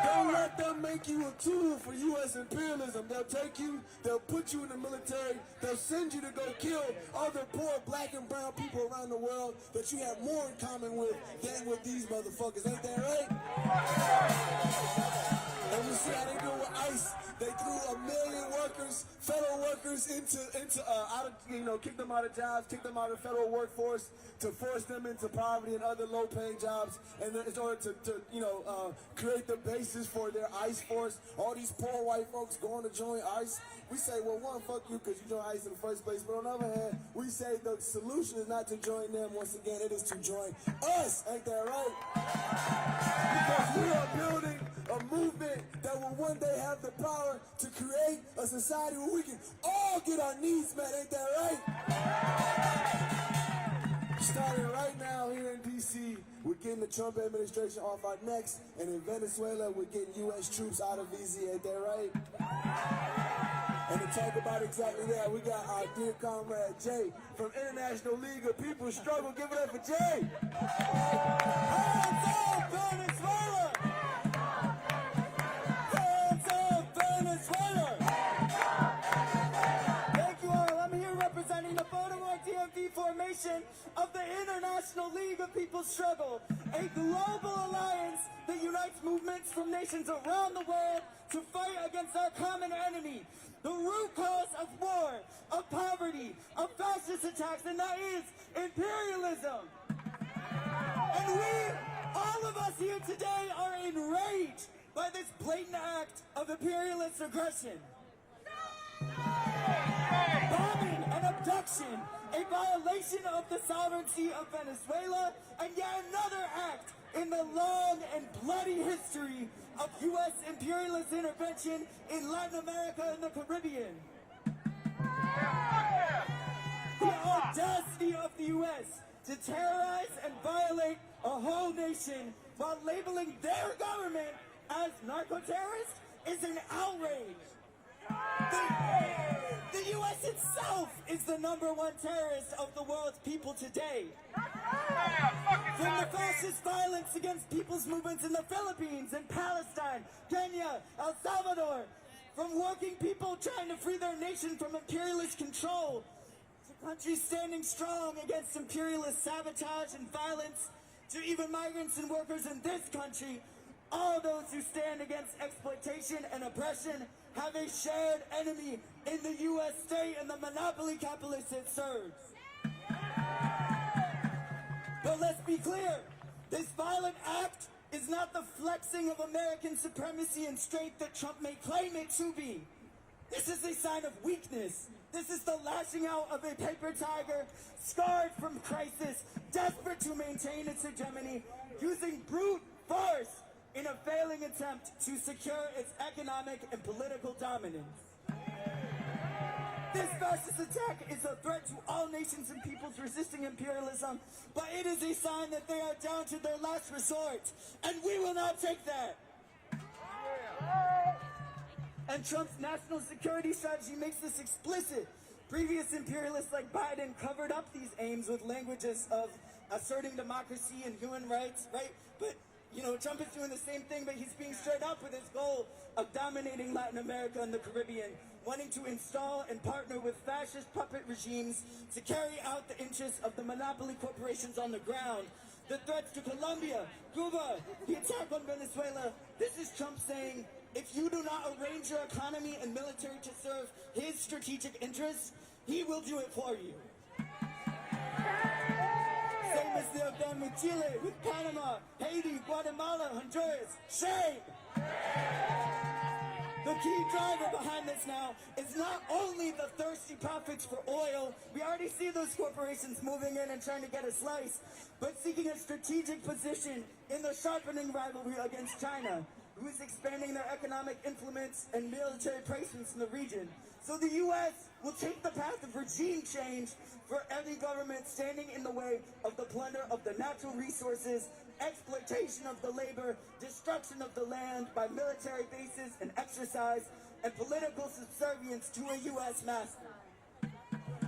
Don't let them make you a tool for U.S. imperialism. They'll take you, they'll put you in the military, they'll send you to go kill other poor black and brown people around the world that you have more in common with than with these motherfuckers. Ain't that right? And we see how they do it with ICE. They threw 1 million workers, federal workers, kicked them out of jobs, kicked them out of the federal workforce to force them into poverty and other low-paying jobs, and then in order to create the basis for their ICE force. All these poor white folks going to join ICE. We say, well, one, fuck you because you joined ICE in the first place. But on the other hand, we say the solution is not to join them. Once again, it is to join us. Ain't that right? Because we are building a movement that will one day have the power to create a society where we can all get our needs met. Ain't that right? Starting right now here in D.C., we're getting the Trump administration off our necks, and in Venezuela, we're getting U.S. troops out of VZ. Ain't that right? And to talk about exactly that, we got our dear comrade Jay from International League of People's Struggle. Give it up for Jay. Hands up, Venezuela! Hands up, Venezuela! people's struggle, a global alliance that unites movements from nations around the world to fight against our common enemy, the root cause of war, of poverty, of fascist attacks, and that is imperialism. And we, all of us here today, are enraged by this blatant act of imperialist aggression. Bombing and abduction, a violation of the sovereignty of Venezuela, and yet another act in the long and bloody history of U.S. imperialist intervention in Latin America and the Caribbean. The audacity of the U.S. to terrorize and violate a whole nation while labeling their government as narco-terrorists is an outrage. The U.S. itself is the #1 terrorist of the world's people today. From the fascist violence against people's movements in the Philippines and Palestine, Kenya, El Salvador, from working people trying to free their nation from imperialist control, to countries standing strong against imperialist sabotage and violence, to even migrants and workers in this country, all those who stand against exploitation and oppression have a shared enemy in the U.S. state and the monopoly capitalists it serves. But let's be clear, this violent act is not the flexing of American supremacy and strength that Trump may claim it to be. This is a sign of weakness. This is the lashing out of a paper tiger, scarred from crisis, desperate to maintain its hegemony, using brute force in a failing attempt to secure its economic and political dominance. This fascist attack is a threat to all nations and peoples resisting imperialism, but it is a sign that they are down to their last resort, and we will not take that. And Trump's national security strategy makes this explicit. Previous imperialists like Biden covered up these aims with languages of asserting democracy and human rights, right? But you know, Trump is doing the same thing, but he's being straight up with his goal of dominating Latin America and the Caribbean, wanting to install and partner with fascist puppet regimes to carry out the interests of the monopoly corporations on the ground. The threats to Colombia, Cuba, the attack on Venezuela, this is Trump saying, if you do not arrange your economy and military to serve his strategic interests, he will do it for you. Same as they have done with Chile, with Panama, Haiti, Guatemala, Honduras. Shame! The key driver behind this now is not only the thirsty profits for oil, we already see those corporations moving in and trying to get a slice, but seeking a strategic position in the sharpening rivalry against China, who is expanding their economic influence and military presence in the region. So the U.S. will take the path of regime change for any government standing in the way of the plunder of the natural resources, exploitation of the labor, destruction of the land by military bases and exercise, and political subservience to a U.S. master.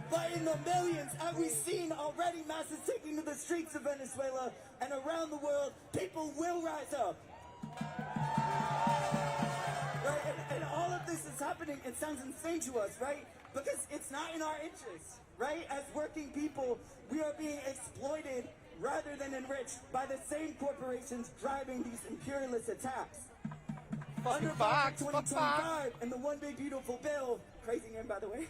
But in the millions, as we've seen already, masses taking to the streets of Venezuela and around the world, people will rise up. Right? And all of this is happening, it sounds insane to us, right? Because it's not in our interest, right? As working people, we are being exploited rather than enriched by the same corporations driving these imperialist attacks. Under Budget 2025 and the One Big Beautiful Bill, crazy name by the way,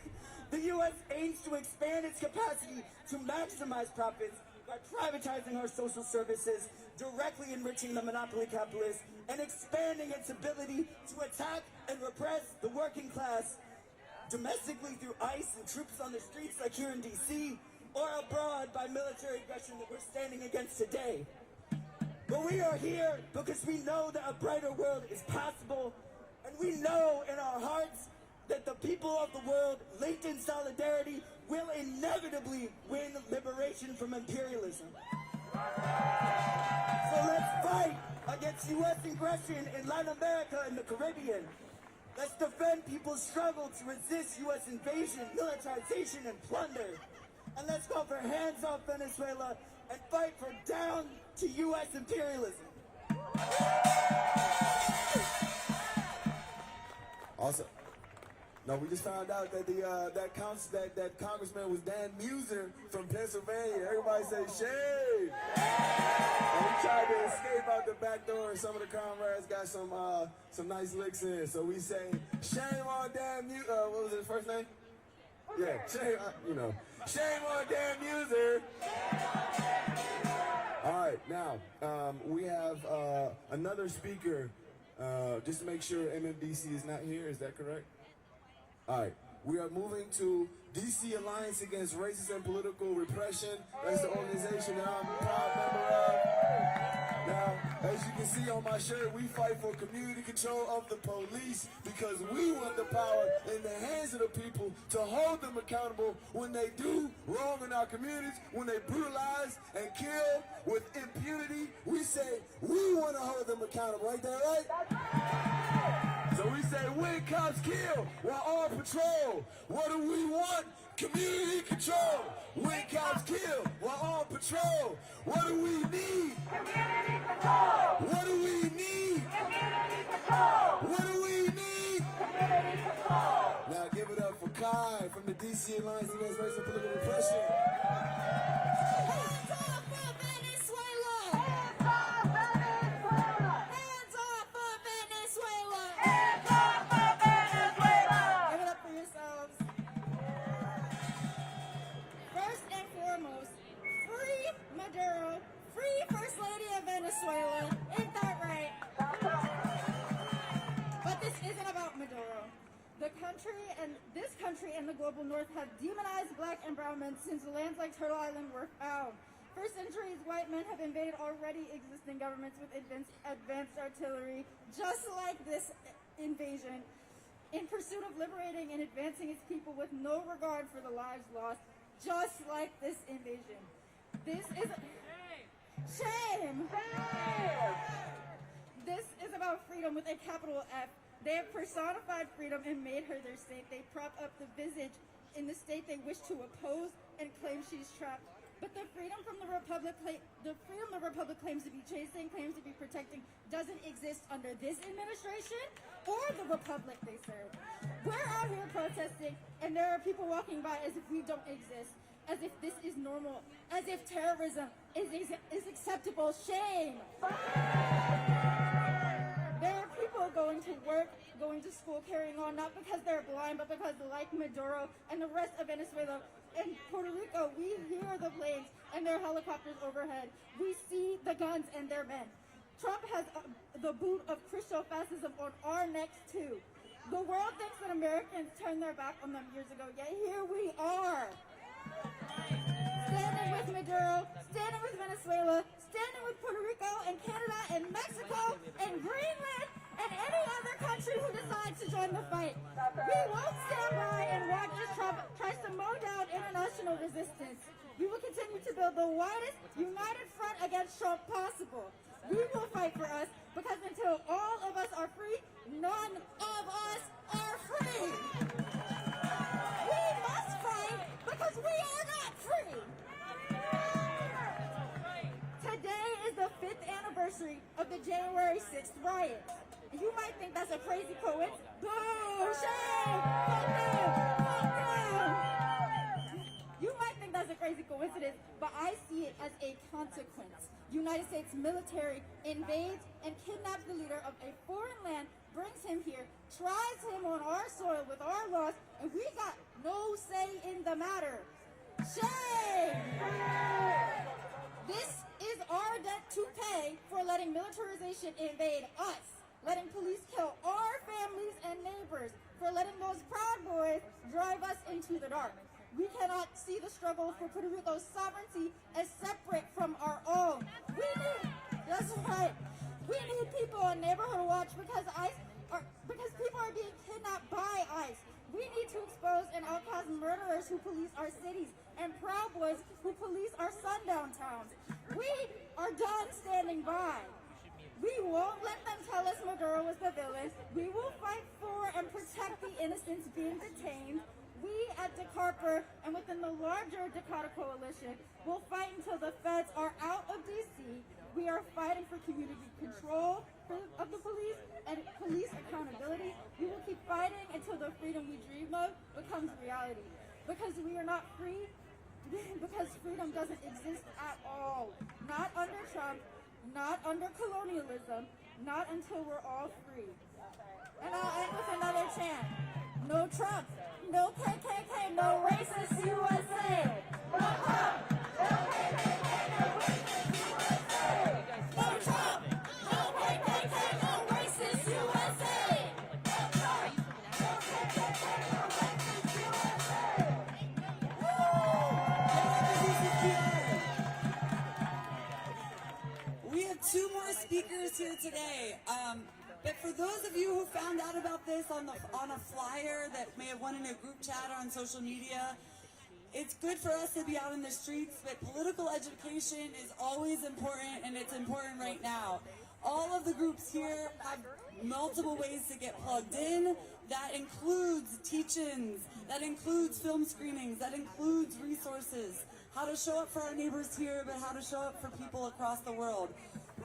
the U.S. aims to expand its capacity to maximize profits by privatizing our social services, directly enriching the monopoly capitalists, and expanding its ability to attack and repress the working class domestically through ICE and troops on the streets like here in D.C., or abroad by military aggression that we're standing against today. But we are here because we know that a brighter world is possible, and we know in our hearts that the people of the world, linked in solidarity, will inevitably win liberation from imperialism. So let's fight against U.S. aggression in Latin America and the Caribbean. Let's defend people's struggle to resist U.S. invasion, militarization, and plunder. And let's go for hands off Venezuela and fight for down to U.S. imperialism. Also, no, we just found out that that congressman was Dan Muser from Pennsylvania. Everybody say shade. tried to escape out the back door, and some of the comrades got some nice licks in. So we say, shame on damn you. What was his first name? Yeah, shame. Shame on damn user. All right, now we have another speaker. Just to make sure MMDC is not here. Is that correct? All right. We are moving to DC Alliance Against Racist and Political Repression. That's the organization that I'm a proud member of. Now, as you can see on my shirt, we fight for community control of the police because we want the power in the hands of the people to hold them accountable when they do wrong in our communities, when they brutalize and kill with impunity. We say we want to hold them accountable. Ain't that right? So we say, when cops kill while on patrol, what do we want? Community control. When cops kill while on patrol, what do we need? Community control. What do we need? Community control. What do we need? Community control. Now give it up for Kai from the DC Alliance Against Racial and Political Repression. Hands off of Venezuela! Hands off Venezuela. Hands off of Venezuela! Hands off Venezuela. Give it up for yourselves. First and foremost, free Maduro, free First Lady of Venezuela. Ain't that right? But this isn't about Maduro. This country and the global north have demonized black and brown men since lands like Turtle Island were found. For centuries, white men have invaded already existing governments with advanced artillery, just like this invasion, in pursuit of liberating and advancing its people with no regard for the lives lost, just like this invasion. This is shame. This is about freedom with a capital F. They have personified freedom and made her their state. They prop up the visage in the state they wish to oppose and claim she's trapped. But the freedom the Republic claims to be chasing, claims to be protecting, doesn't exist under this administration or the Republic they serve. We're out here protesting, and there are people walking by as if we don't exist, as if this is normal, as if terrorism is acceptable. Shame! There are people going to work, going to school, carrying on, not because they're blind, but because like Maduro and the rest of Venezuela and Puerto Rico, we hear the planes and their helicopters overhead. We see the guns and their men. Trump has the boot of Christo fascism on our necks too. The world thinks that Americans turned their back on them years ago, yet here we are. Standing with Maduro, standing with Venezuela, standing with Puerto Rico and Canada and Mexico and Greenland and any other country who decides to join the fight. We won't stand by and watch as Trump tries to mow down international resistance. We will continue to build the widest united front against Trump possible. We will fight for us because until all of us are free, none of us are free. We must fight because we are not free. Today is the 5th anniversary of the January 6th riots. You might think that's a crazy coincidence. Boo! Shame! Fuck them! Fuck them! You might think that's a crazy coincidence, but I see it as a consequence. United States military invades and kidnaps the leader of a foreign land, brings him here, tries him on our soil with our laws, and we got no say in the matter. Shame! This is our debt to pay for letting militarization invade us, letting police kill our families and neighbors, for letting those Proud Boys drive us into the dark. We cannot see the struggle for Puerto Rico's sovereignty as separate from our own. That's right. We need people on Neighborhood Watch because people are being kidnapped by ICE. We need to expose and outcast murderers who police our cities and Proud Boys who police our sundown towns. We are done standing by. We won't let them tell us Maduro was the villain. We will fight for and protect the innocents being detained. We at DeCarper and within the larger Dakota Coalition will fight until the feds are out of D.C. We are fighting for community control of the police and police accountability. We will keep fighting until the freedom we dream of becomes reality. Because we are not free, because freedom doesn't exist at all. Not under Trump. not under colonialism, not until we're all free. And I'll end with another chant. No Trump, no KKK, no racist USA. No Trump, no KKK, no racist USA. No Trump, no KKK, no racist USA. No Trump, no KKK, no racist USA. We have two more speakers here today. But for those of you who found out about this on a flyer that may have went in a group chat or on social media, it's good for us to be out in the streets, but political education is always important, and it's important right now. All of the groups here have multiple ways to get plugged in. That includes teach-ins, that includes film screenings, that includes resources, how to show up for our neighbors here, but how to show up for people across the world.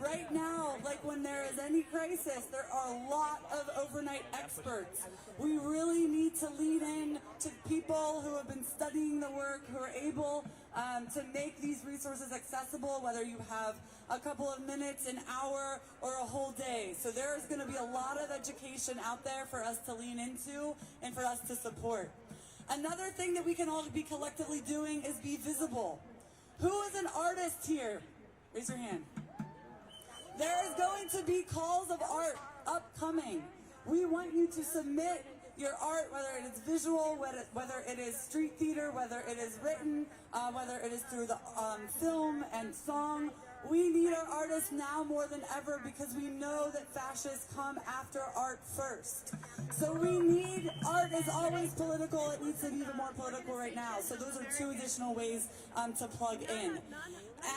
Right now, like when there is any crisis, there are a lot of overnight experts. We really need to lean in to people who have been studying the work, who are able to make these resources accessible, whether you have a couple of minutes, an hour, or a whole day. So there is going to be a lot of education out there for us to lean into and for us to support. Another thing that we can all be collectively doing is be visible. Who is an artist here? Raise your hand. There is going to be calls of art upcoming. We want you to submit your art, whether it is visual, whether it is street theater, whether it is written, whether it is through the film and song. We need our artists now more than ever because we know that fascists come after art first. So we need, art is always political, it needs to be even more political right now. So those are two additional ways to plug in.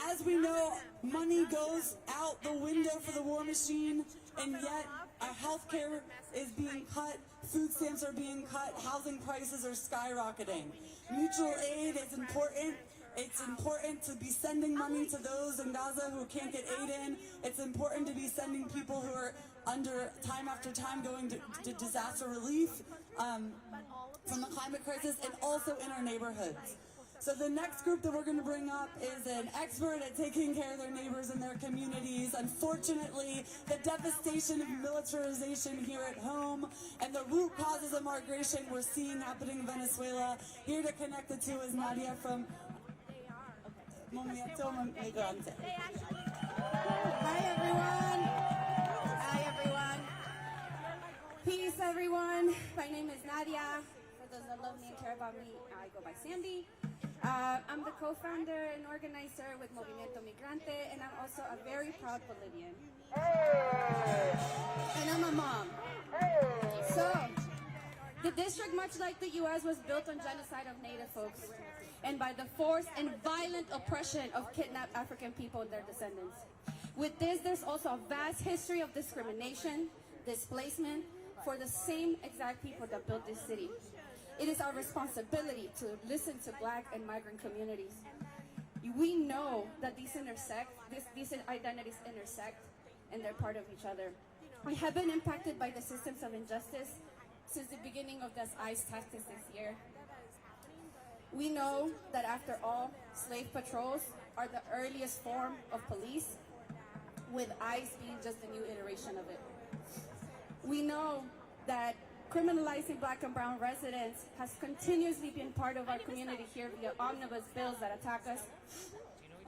As we know, money goes out the window for the war machine, and yet our healthcare is being cut, food stamps are being cut, housing prices are skyrocketing. Mutual aid is important. It's important to be sending money to those in Gaza who can't get aid in. It's important to be sending people who are under time after time going to disaster relief from the climate crisis, and also in our neighborhoods. So the next group that we're going to bring up is an expert at taking care of their neighbors and their communities. Unfortunately, the devastation of militarization here at home and the root causes of migration we're seeing happening in Venezuela. Here to connect the two is Nadia from Movimiento Migrante. Hi everyone. Hi everyone. Peace everyone. My name is Nadia. For those that love me and care about me, I go by Sandy. I'm the co-founder and organizer with Movimiento Migrante, and I'm also a very proud Bolivian. And I'm a mom. So, the district, much like the U.S., was built on genocide of Native folks and by the forced and violent oppression of kidnapped African people and their descendants. With this, there's also a vast history of discrimination, displacement for the same exact people that built this city. It is our responsibility to listen to Black and migrant communities. We know that these identities intersect, and they're part of each other. We have been impacted by the systems of injustice since the beginning of this ICE tactics this year. We know that after all, slave patrols are the earliest form of police, with ICE being just a new iteration of it. We know that criminalizing Black and brown residents has continuously been part of our community here via omnibus bills that attack us.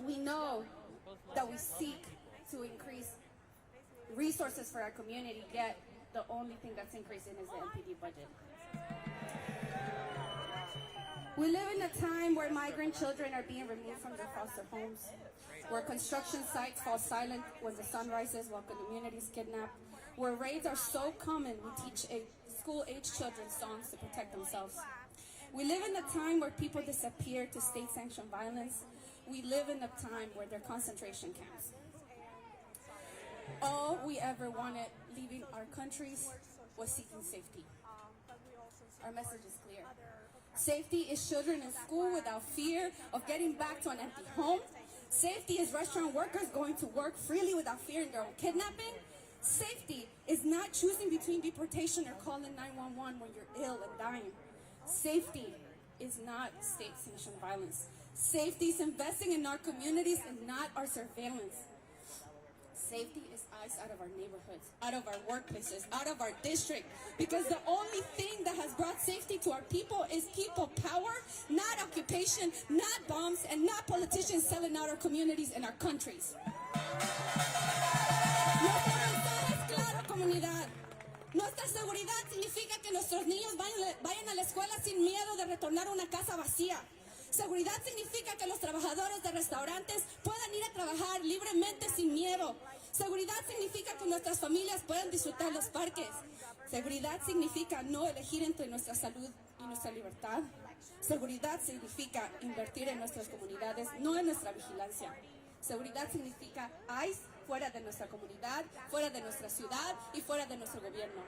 We know that we seek to increase resources for our community, yet the only thing that's increasing is the NPD budget. We live in a time where migrant children are being removed from their foster homes, where construction sites fall silent when the sun rises while communities kidnap, where raids are so common we teach school-age children songs to protect themselves. We live in a time where people disappear to state-sanctioned violence. We live in a time where there are concentration camps. All we ever wanted leaving our countries was seeking safety. Our message is clear. Safety is children in school without fear of getting back to an empty home. Safety is restaurant workers going to work freely without fearing their own kidnapping. Safety is not choosing between deportation or calling 911 when you're ill and dying. Safety is not state-sanctioned violence. Safety is investing in our communities and not our surveillance. Safety is us out of our neighborhoods, out of our workplaces, out of our district. Because the only thing that has brought safety to our people is people power, not occupation, not bombs, and not politicians selling out our communities and our countries. Nuestra mensaje es claro, comunidad. Nuestra seguridad significa que nuestros niños vayan a la escuela sin miedo de retornar a una casa vacía. Seguridad significa que los trabajadores de restaurantes puedan ir a trabajar libremente sin miedo. Seguridad significa que nuestras familias puedan disfrutar los parques. Seguridad significa no elegir entre nuestra salud y nuestra libertad. Seguridad significa invertir en nuestras comunidades, no en nuestra vigilancia. Seguridad significa ICE fuera de nuestra comunidad, fuera de nuestra ciudad y fuera de nuestro gobierno.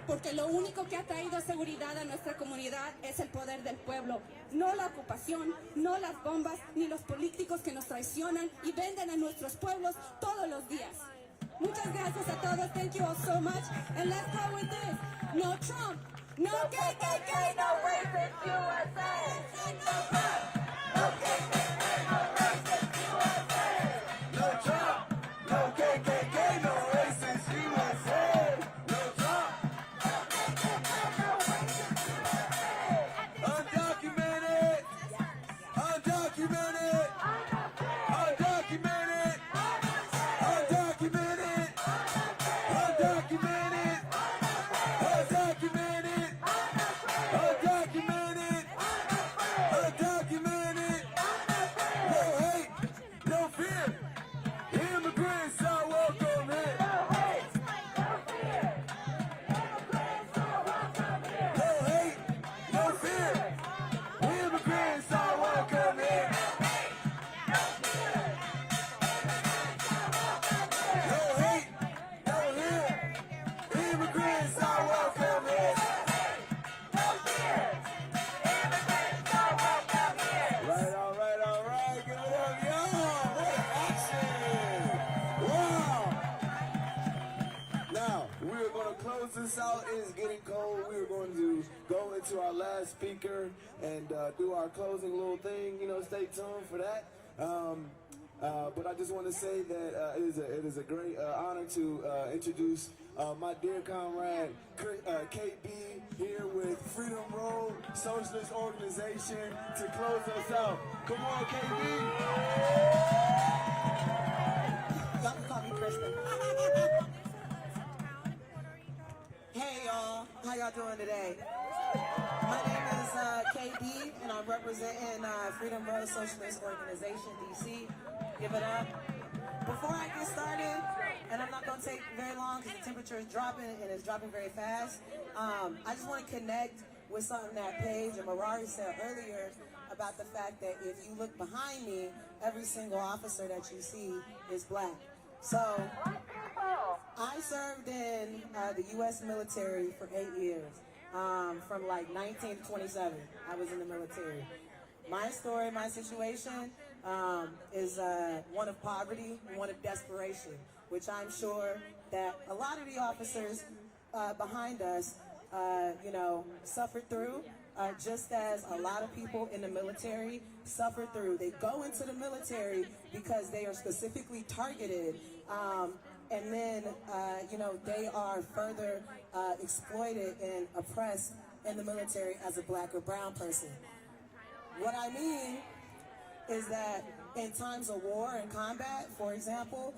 Porque lo único que ha traído seguridad a nuestra comunidad es el poder del pueblo, no la ocupación, no las bombas, ni los políticos que nos traicionan y venden a nuestros pueblos todos los días. Muchas gracias a todos. Thank you all so much. And let's go with this. No Trump, no KKK, no racist USA. No Trump, no KKK, no racist USA. No Trump, no KKK, no racist USA. No Trump. Undocumented, undocumented, undocumented, undocumented, undocumented, undocumented, undocumented, undocumented. No hate, no fear. Immigrants are welcome here. No hate, no fear. Immigrants are welcome here. No hate, no fear. Immigrants are welcome here. No hate, no fear. Immigrants are welcome here. Right, all right. Give it up, y'all. What action! Wow. Now, we're going to close this out. It is getting cold. We're going to go into our last speaker and do our closing little thing. You know, stay tuned for that. But I just want to say that it is a great honor to introduce my dear comrade KB here with Freedom Road Socialist Organization to close us out. Come on, KB. Y'all can call me Kristen. Hey y'all, how y'all doing today? My name is KB and I'm representing Freedom Road Socialist Organization, DC. Give it up. Before I get started, and I'm not going to take very long because the temperature is dropping and it's dropping very fast, I just want to connect with something that Paige and Marari said earlier about the fact that if you look behind me, every single officer that you see is black. So, I served in the U.S. military for 8 years, from like 19 to 27. I was in the military. My story, my situation is one of poverty and one of desperation, which I'm sure that a lot of the officers behind us, suffered through, just as a lot of people in the military suffer through. They go into the military because they are specifically targeted, and then, they are further exploited and oppressed in the military as a black or brown person. What I mean is that in times of war and combat, for example,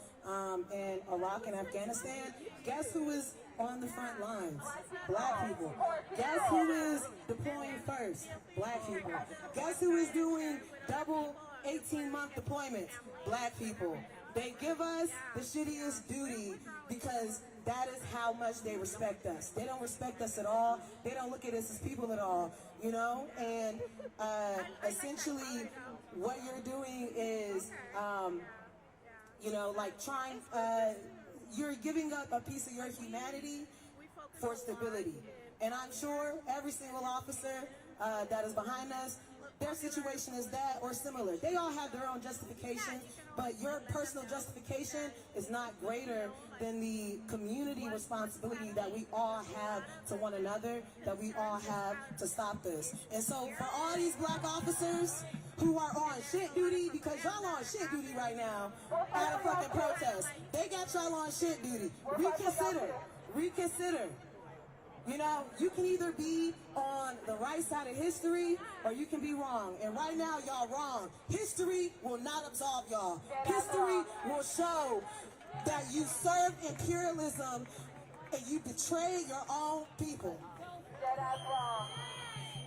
in Iraq and Afghanistan, guess who is on the front lines? Black people. Guess who is deploying first? Black people. Guess who is doing double 18-month deployments? Black people. They give us the shittiest duty because that is how much they respect us. They don't respect us at all. They don't look at us as people at all, and essentially what you're doing is, you're giving up a piece of your humanity for stability. And I'm sure every single officer that is behind us, their situation is that or similar. They all have their own justification, but your personal justification is not greater than the community responsibility that we all have to one another, that we all have to stop this. And so for all these black officers, who are on shit duty, because y'all on shit duty right now at a fucking protest. They got y'all on shit duty. Reconsider. You know, you can either be on the right side of history or you can be wrong. And right now, y'all wrong. History will not absolve y'all. History will show that you served imperialism and you betrayed your own people.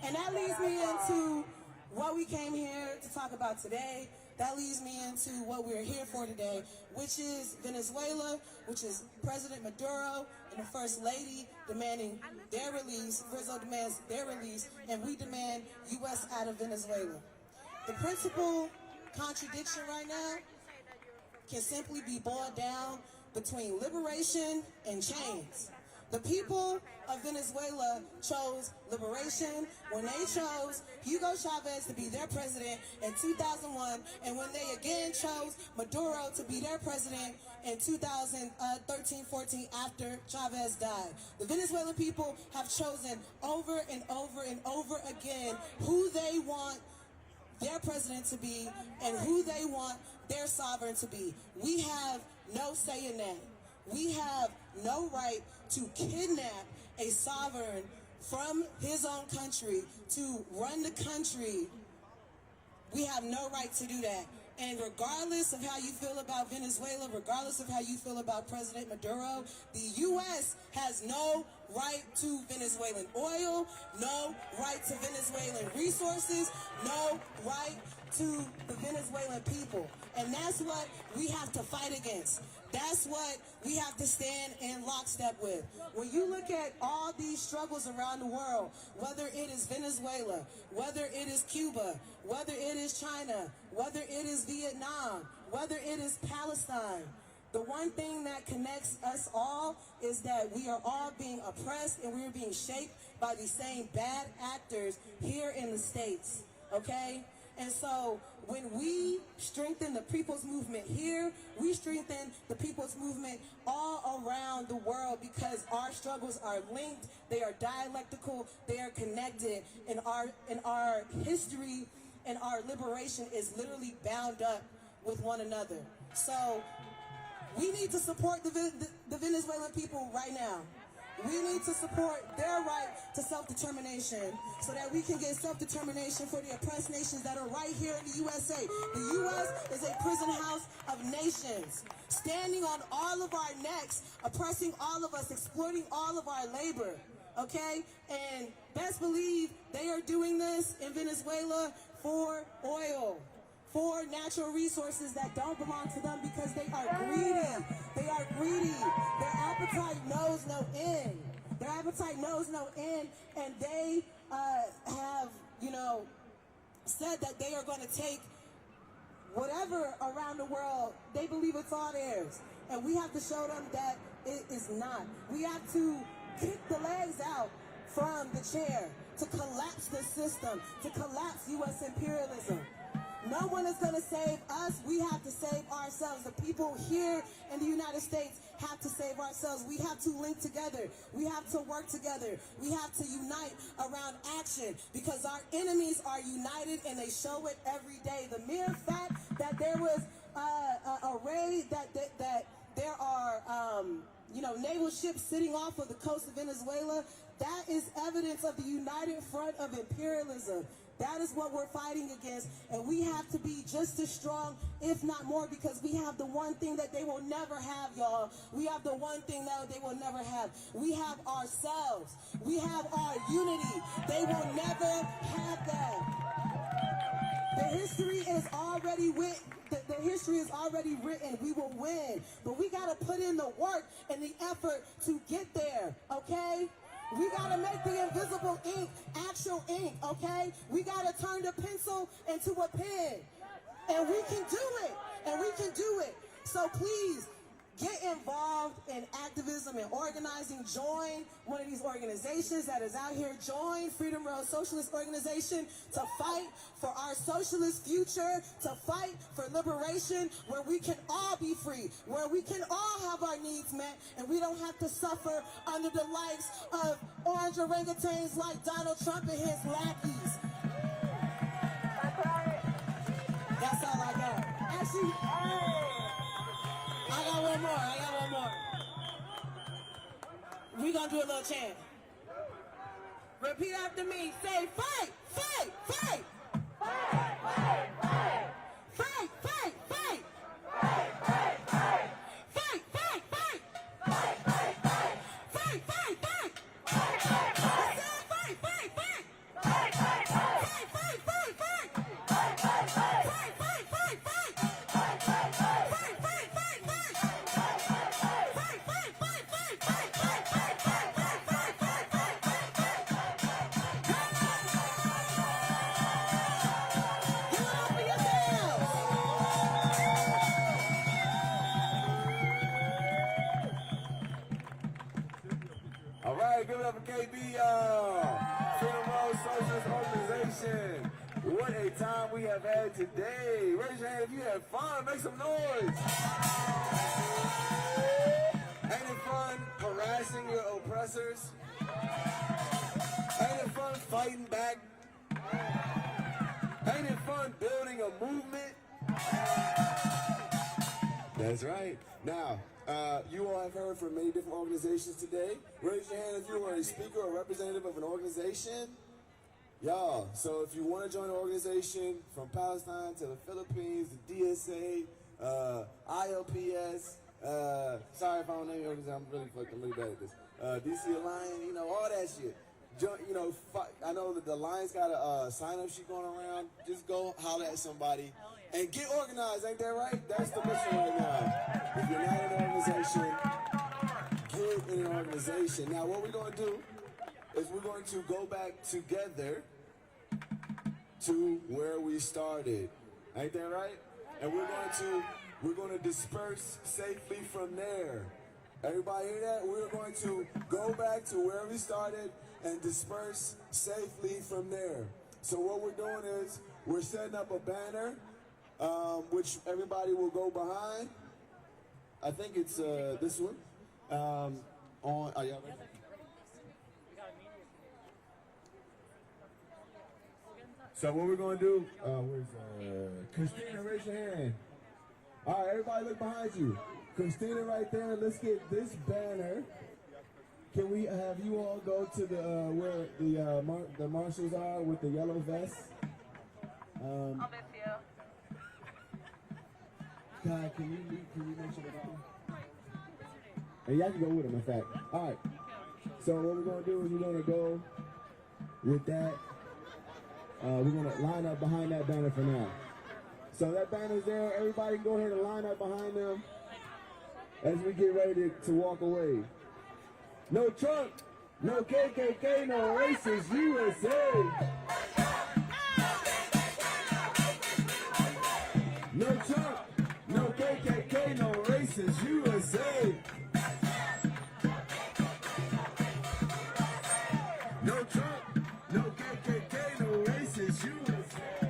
And that leads me into what we came here to talk about today. That leads me into what we're here for today, which is Venezuela, which is President Maduro and the First Lady demanding their release. Rizzo demands their release, and we demand U.S. out of Venezuela. The principal contradiction right now can simply be boiled down between liberation and chains. The people of Venezuela chose liberation when they chose Hugo Chavez to be their president in 2001, and when they again chose Maduro to be their president in 2013-14 after Chavez died. The Venezuelan people have chosen over and over and over again who they want their president to be and who they want their sovereign to be. We have no say in that. We have no right to kidnap a sovereign from his own country to run the country. We have no right to do that. And regardless of how you feel about Venezuela, regardless of how you feel about President Maduro, the U.S. has no right to Venezuelan oil, no right to Venezuelan resources, no right to the Venezuelan people. And that's what we have to fight against. That's what we have to stand in lockstep with. When you look at all these struggles around the world, whether it is Venezuela, whether it is Cuba, whether it is China, whether it is Vietnam, whether it is Palestine, the one thing that connects us all is that we are all being oppressed and we're being shaped by these same bad actors here in the States, okay? And so when we strengthen the people's movement here, we strengthen the people's movement all around the world, because our struggles are linked, they are dialectical, they are connected, and our history and our liberation is literally bound up with one another. So we need to support the Venezuelan people right now. We need to support their right to self-determination so that we can get self-determination for the oppressed nations that are right here in the USA. The U.S. is a prison house of nations, standing on all of our necks, oppressing all of us, exploiting all of our labor, okay? And best believe they are doing this in Venezuela for oil, for natural resources that don't belong to them, because they are greedy. They are greedy. Their appetite knows no end. Their appetite knows no end, and they have, you know, said that they are going to take whatever around the world. They believe it's all theirs, and we have to show them that it is not. We have to kick the legs out from the chair to collapse the system, to collapse U.S. imperialism. No one is going to save us. We have to save ourselves. The people here in the United States have to save ourselves. We have to link together. We have to work together. We have to unite around action, because our enemies are united and they show it every day. The mere fact that there was a raid, that there are naval ships sitting off of the coast of Venezuela, that is evidence of the united front of imperialism. That is what we're fighting against, and we have to be just as strong, if not more, because we have the one thing that they will never have, y'all. We have the one thing that they will never have. We have ourselves. We have our unity. They will never have that. The history is already written. The history is already written. We will win, but we got to put in the work and the effort to get there, okay? We got to make the invisible ink actual ink, okay? We got to turn the pencil into a pen. And we can do it. And we can do it. So please, get involved in activism and organizing. Join one of these organizations that is out here. Join Freedom Road Socialist Organization to fight for our socialist future, to fight for liberation, where we can all be free, where we can all have our needs met, and we don't have to suffer under the likes of orange orangutans like Donald Trump and his lackeys. That's right. That's all I got. Actually, I got one more. We gonna do a little chant. Repeat after me. Say fight, fight, fight. Fight, fight, fight. Fight, fight, fight. Fight, fight, fight. Fight, fight, fight. Fight, fight, fight. Fight, fight, fight. Fight, fight, fight. Fight, fight, fight. Fight, fight, fight. Fight, fight, fight, fight. Fight, fight, fight. Fight, fight, fight, fight. Fight, fight, fight. Fight, fight, fight, fight. Fight, fight, fight. Fight, fight, fight, fight. Fight, fight, fight, fight. Fight, fight, fight, fight. Give it up for yourselves. All right, give it up for KB, Freedom Road Socialist Organization. What a time we have had today. Raise your hand if you had fun. Make some noise. Ain't it fun harassing your oppressors? Ain't it fun fighting back? Ain't it fun building a movement? That's right. Now, you all have heard from many different organizations today. Raise your hand if you are a speaker or representative of an organization. Y'all, so if you want to join an organization from Palestine to the Philippines, the DSA, ILPS, sorry if I don't name your organization, I'm really bad at this. DC Alliance, you know, all that shit. I know that the Alliance got a sign-up sheet going around. Just go holler at somebody and get organized, ain't that right? That's the mission right now. If you're not in an organization, get in an organization. Now, what we're going to do is we're going to go back together to where we started. Ain't that right? And we're going to disperse safely from there. Everybody hear that? We're going to go back to where we started and disperse safely from there. So what we're doing is we're setting up a banner, which everybody will go behind. I think it's this one. Are y'all ready? So what we're going to do, where's Christina, raise your hand. All right, everybody look behind you. Christina right there, let's get this banner. Can we have you all go to the where the marshals are with the yellow vests? I'll miss you. Kai, can you mention the bottom? And y'all can go with them, in fact. All right. So what we're going to do is we're going to go with that. We're going to line up behind that banner for now. So that banner's there. Everybody can go ahead and line up behind them as we get ready to walk away. No Trump, no KKK, no racist USA. No Trump, no KKK, no racist USA. No Trump, no KKK, no racist USA.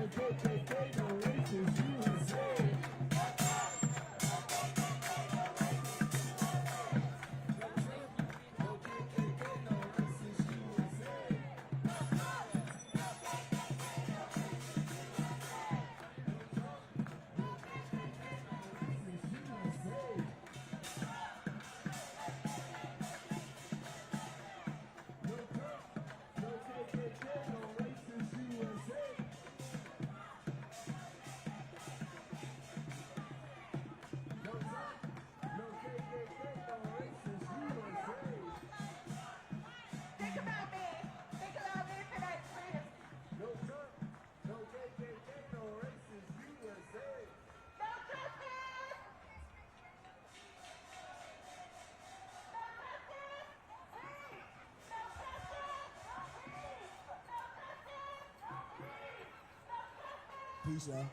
No KKK, no racist USA. Think about me. Think about me tonight, please. No Trump, no KKK, no racist USA. No justice! Peace, y'all.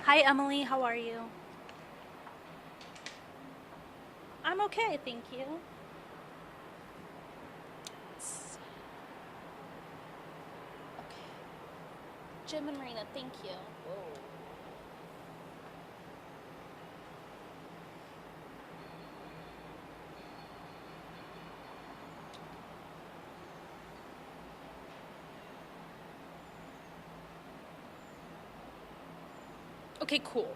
Hi, Emily. How are you? I'm okay, thank you. Okay. Jim and Marina, thank you. Okay, cool.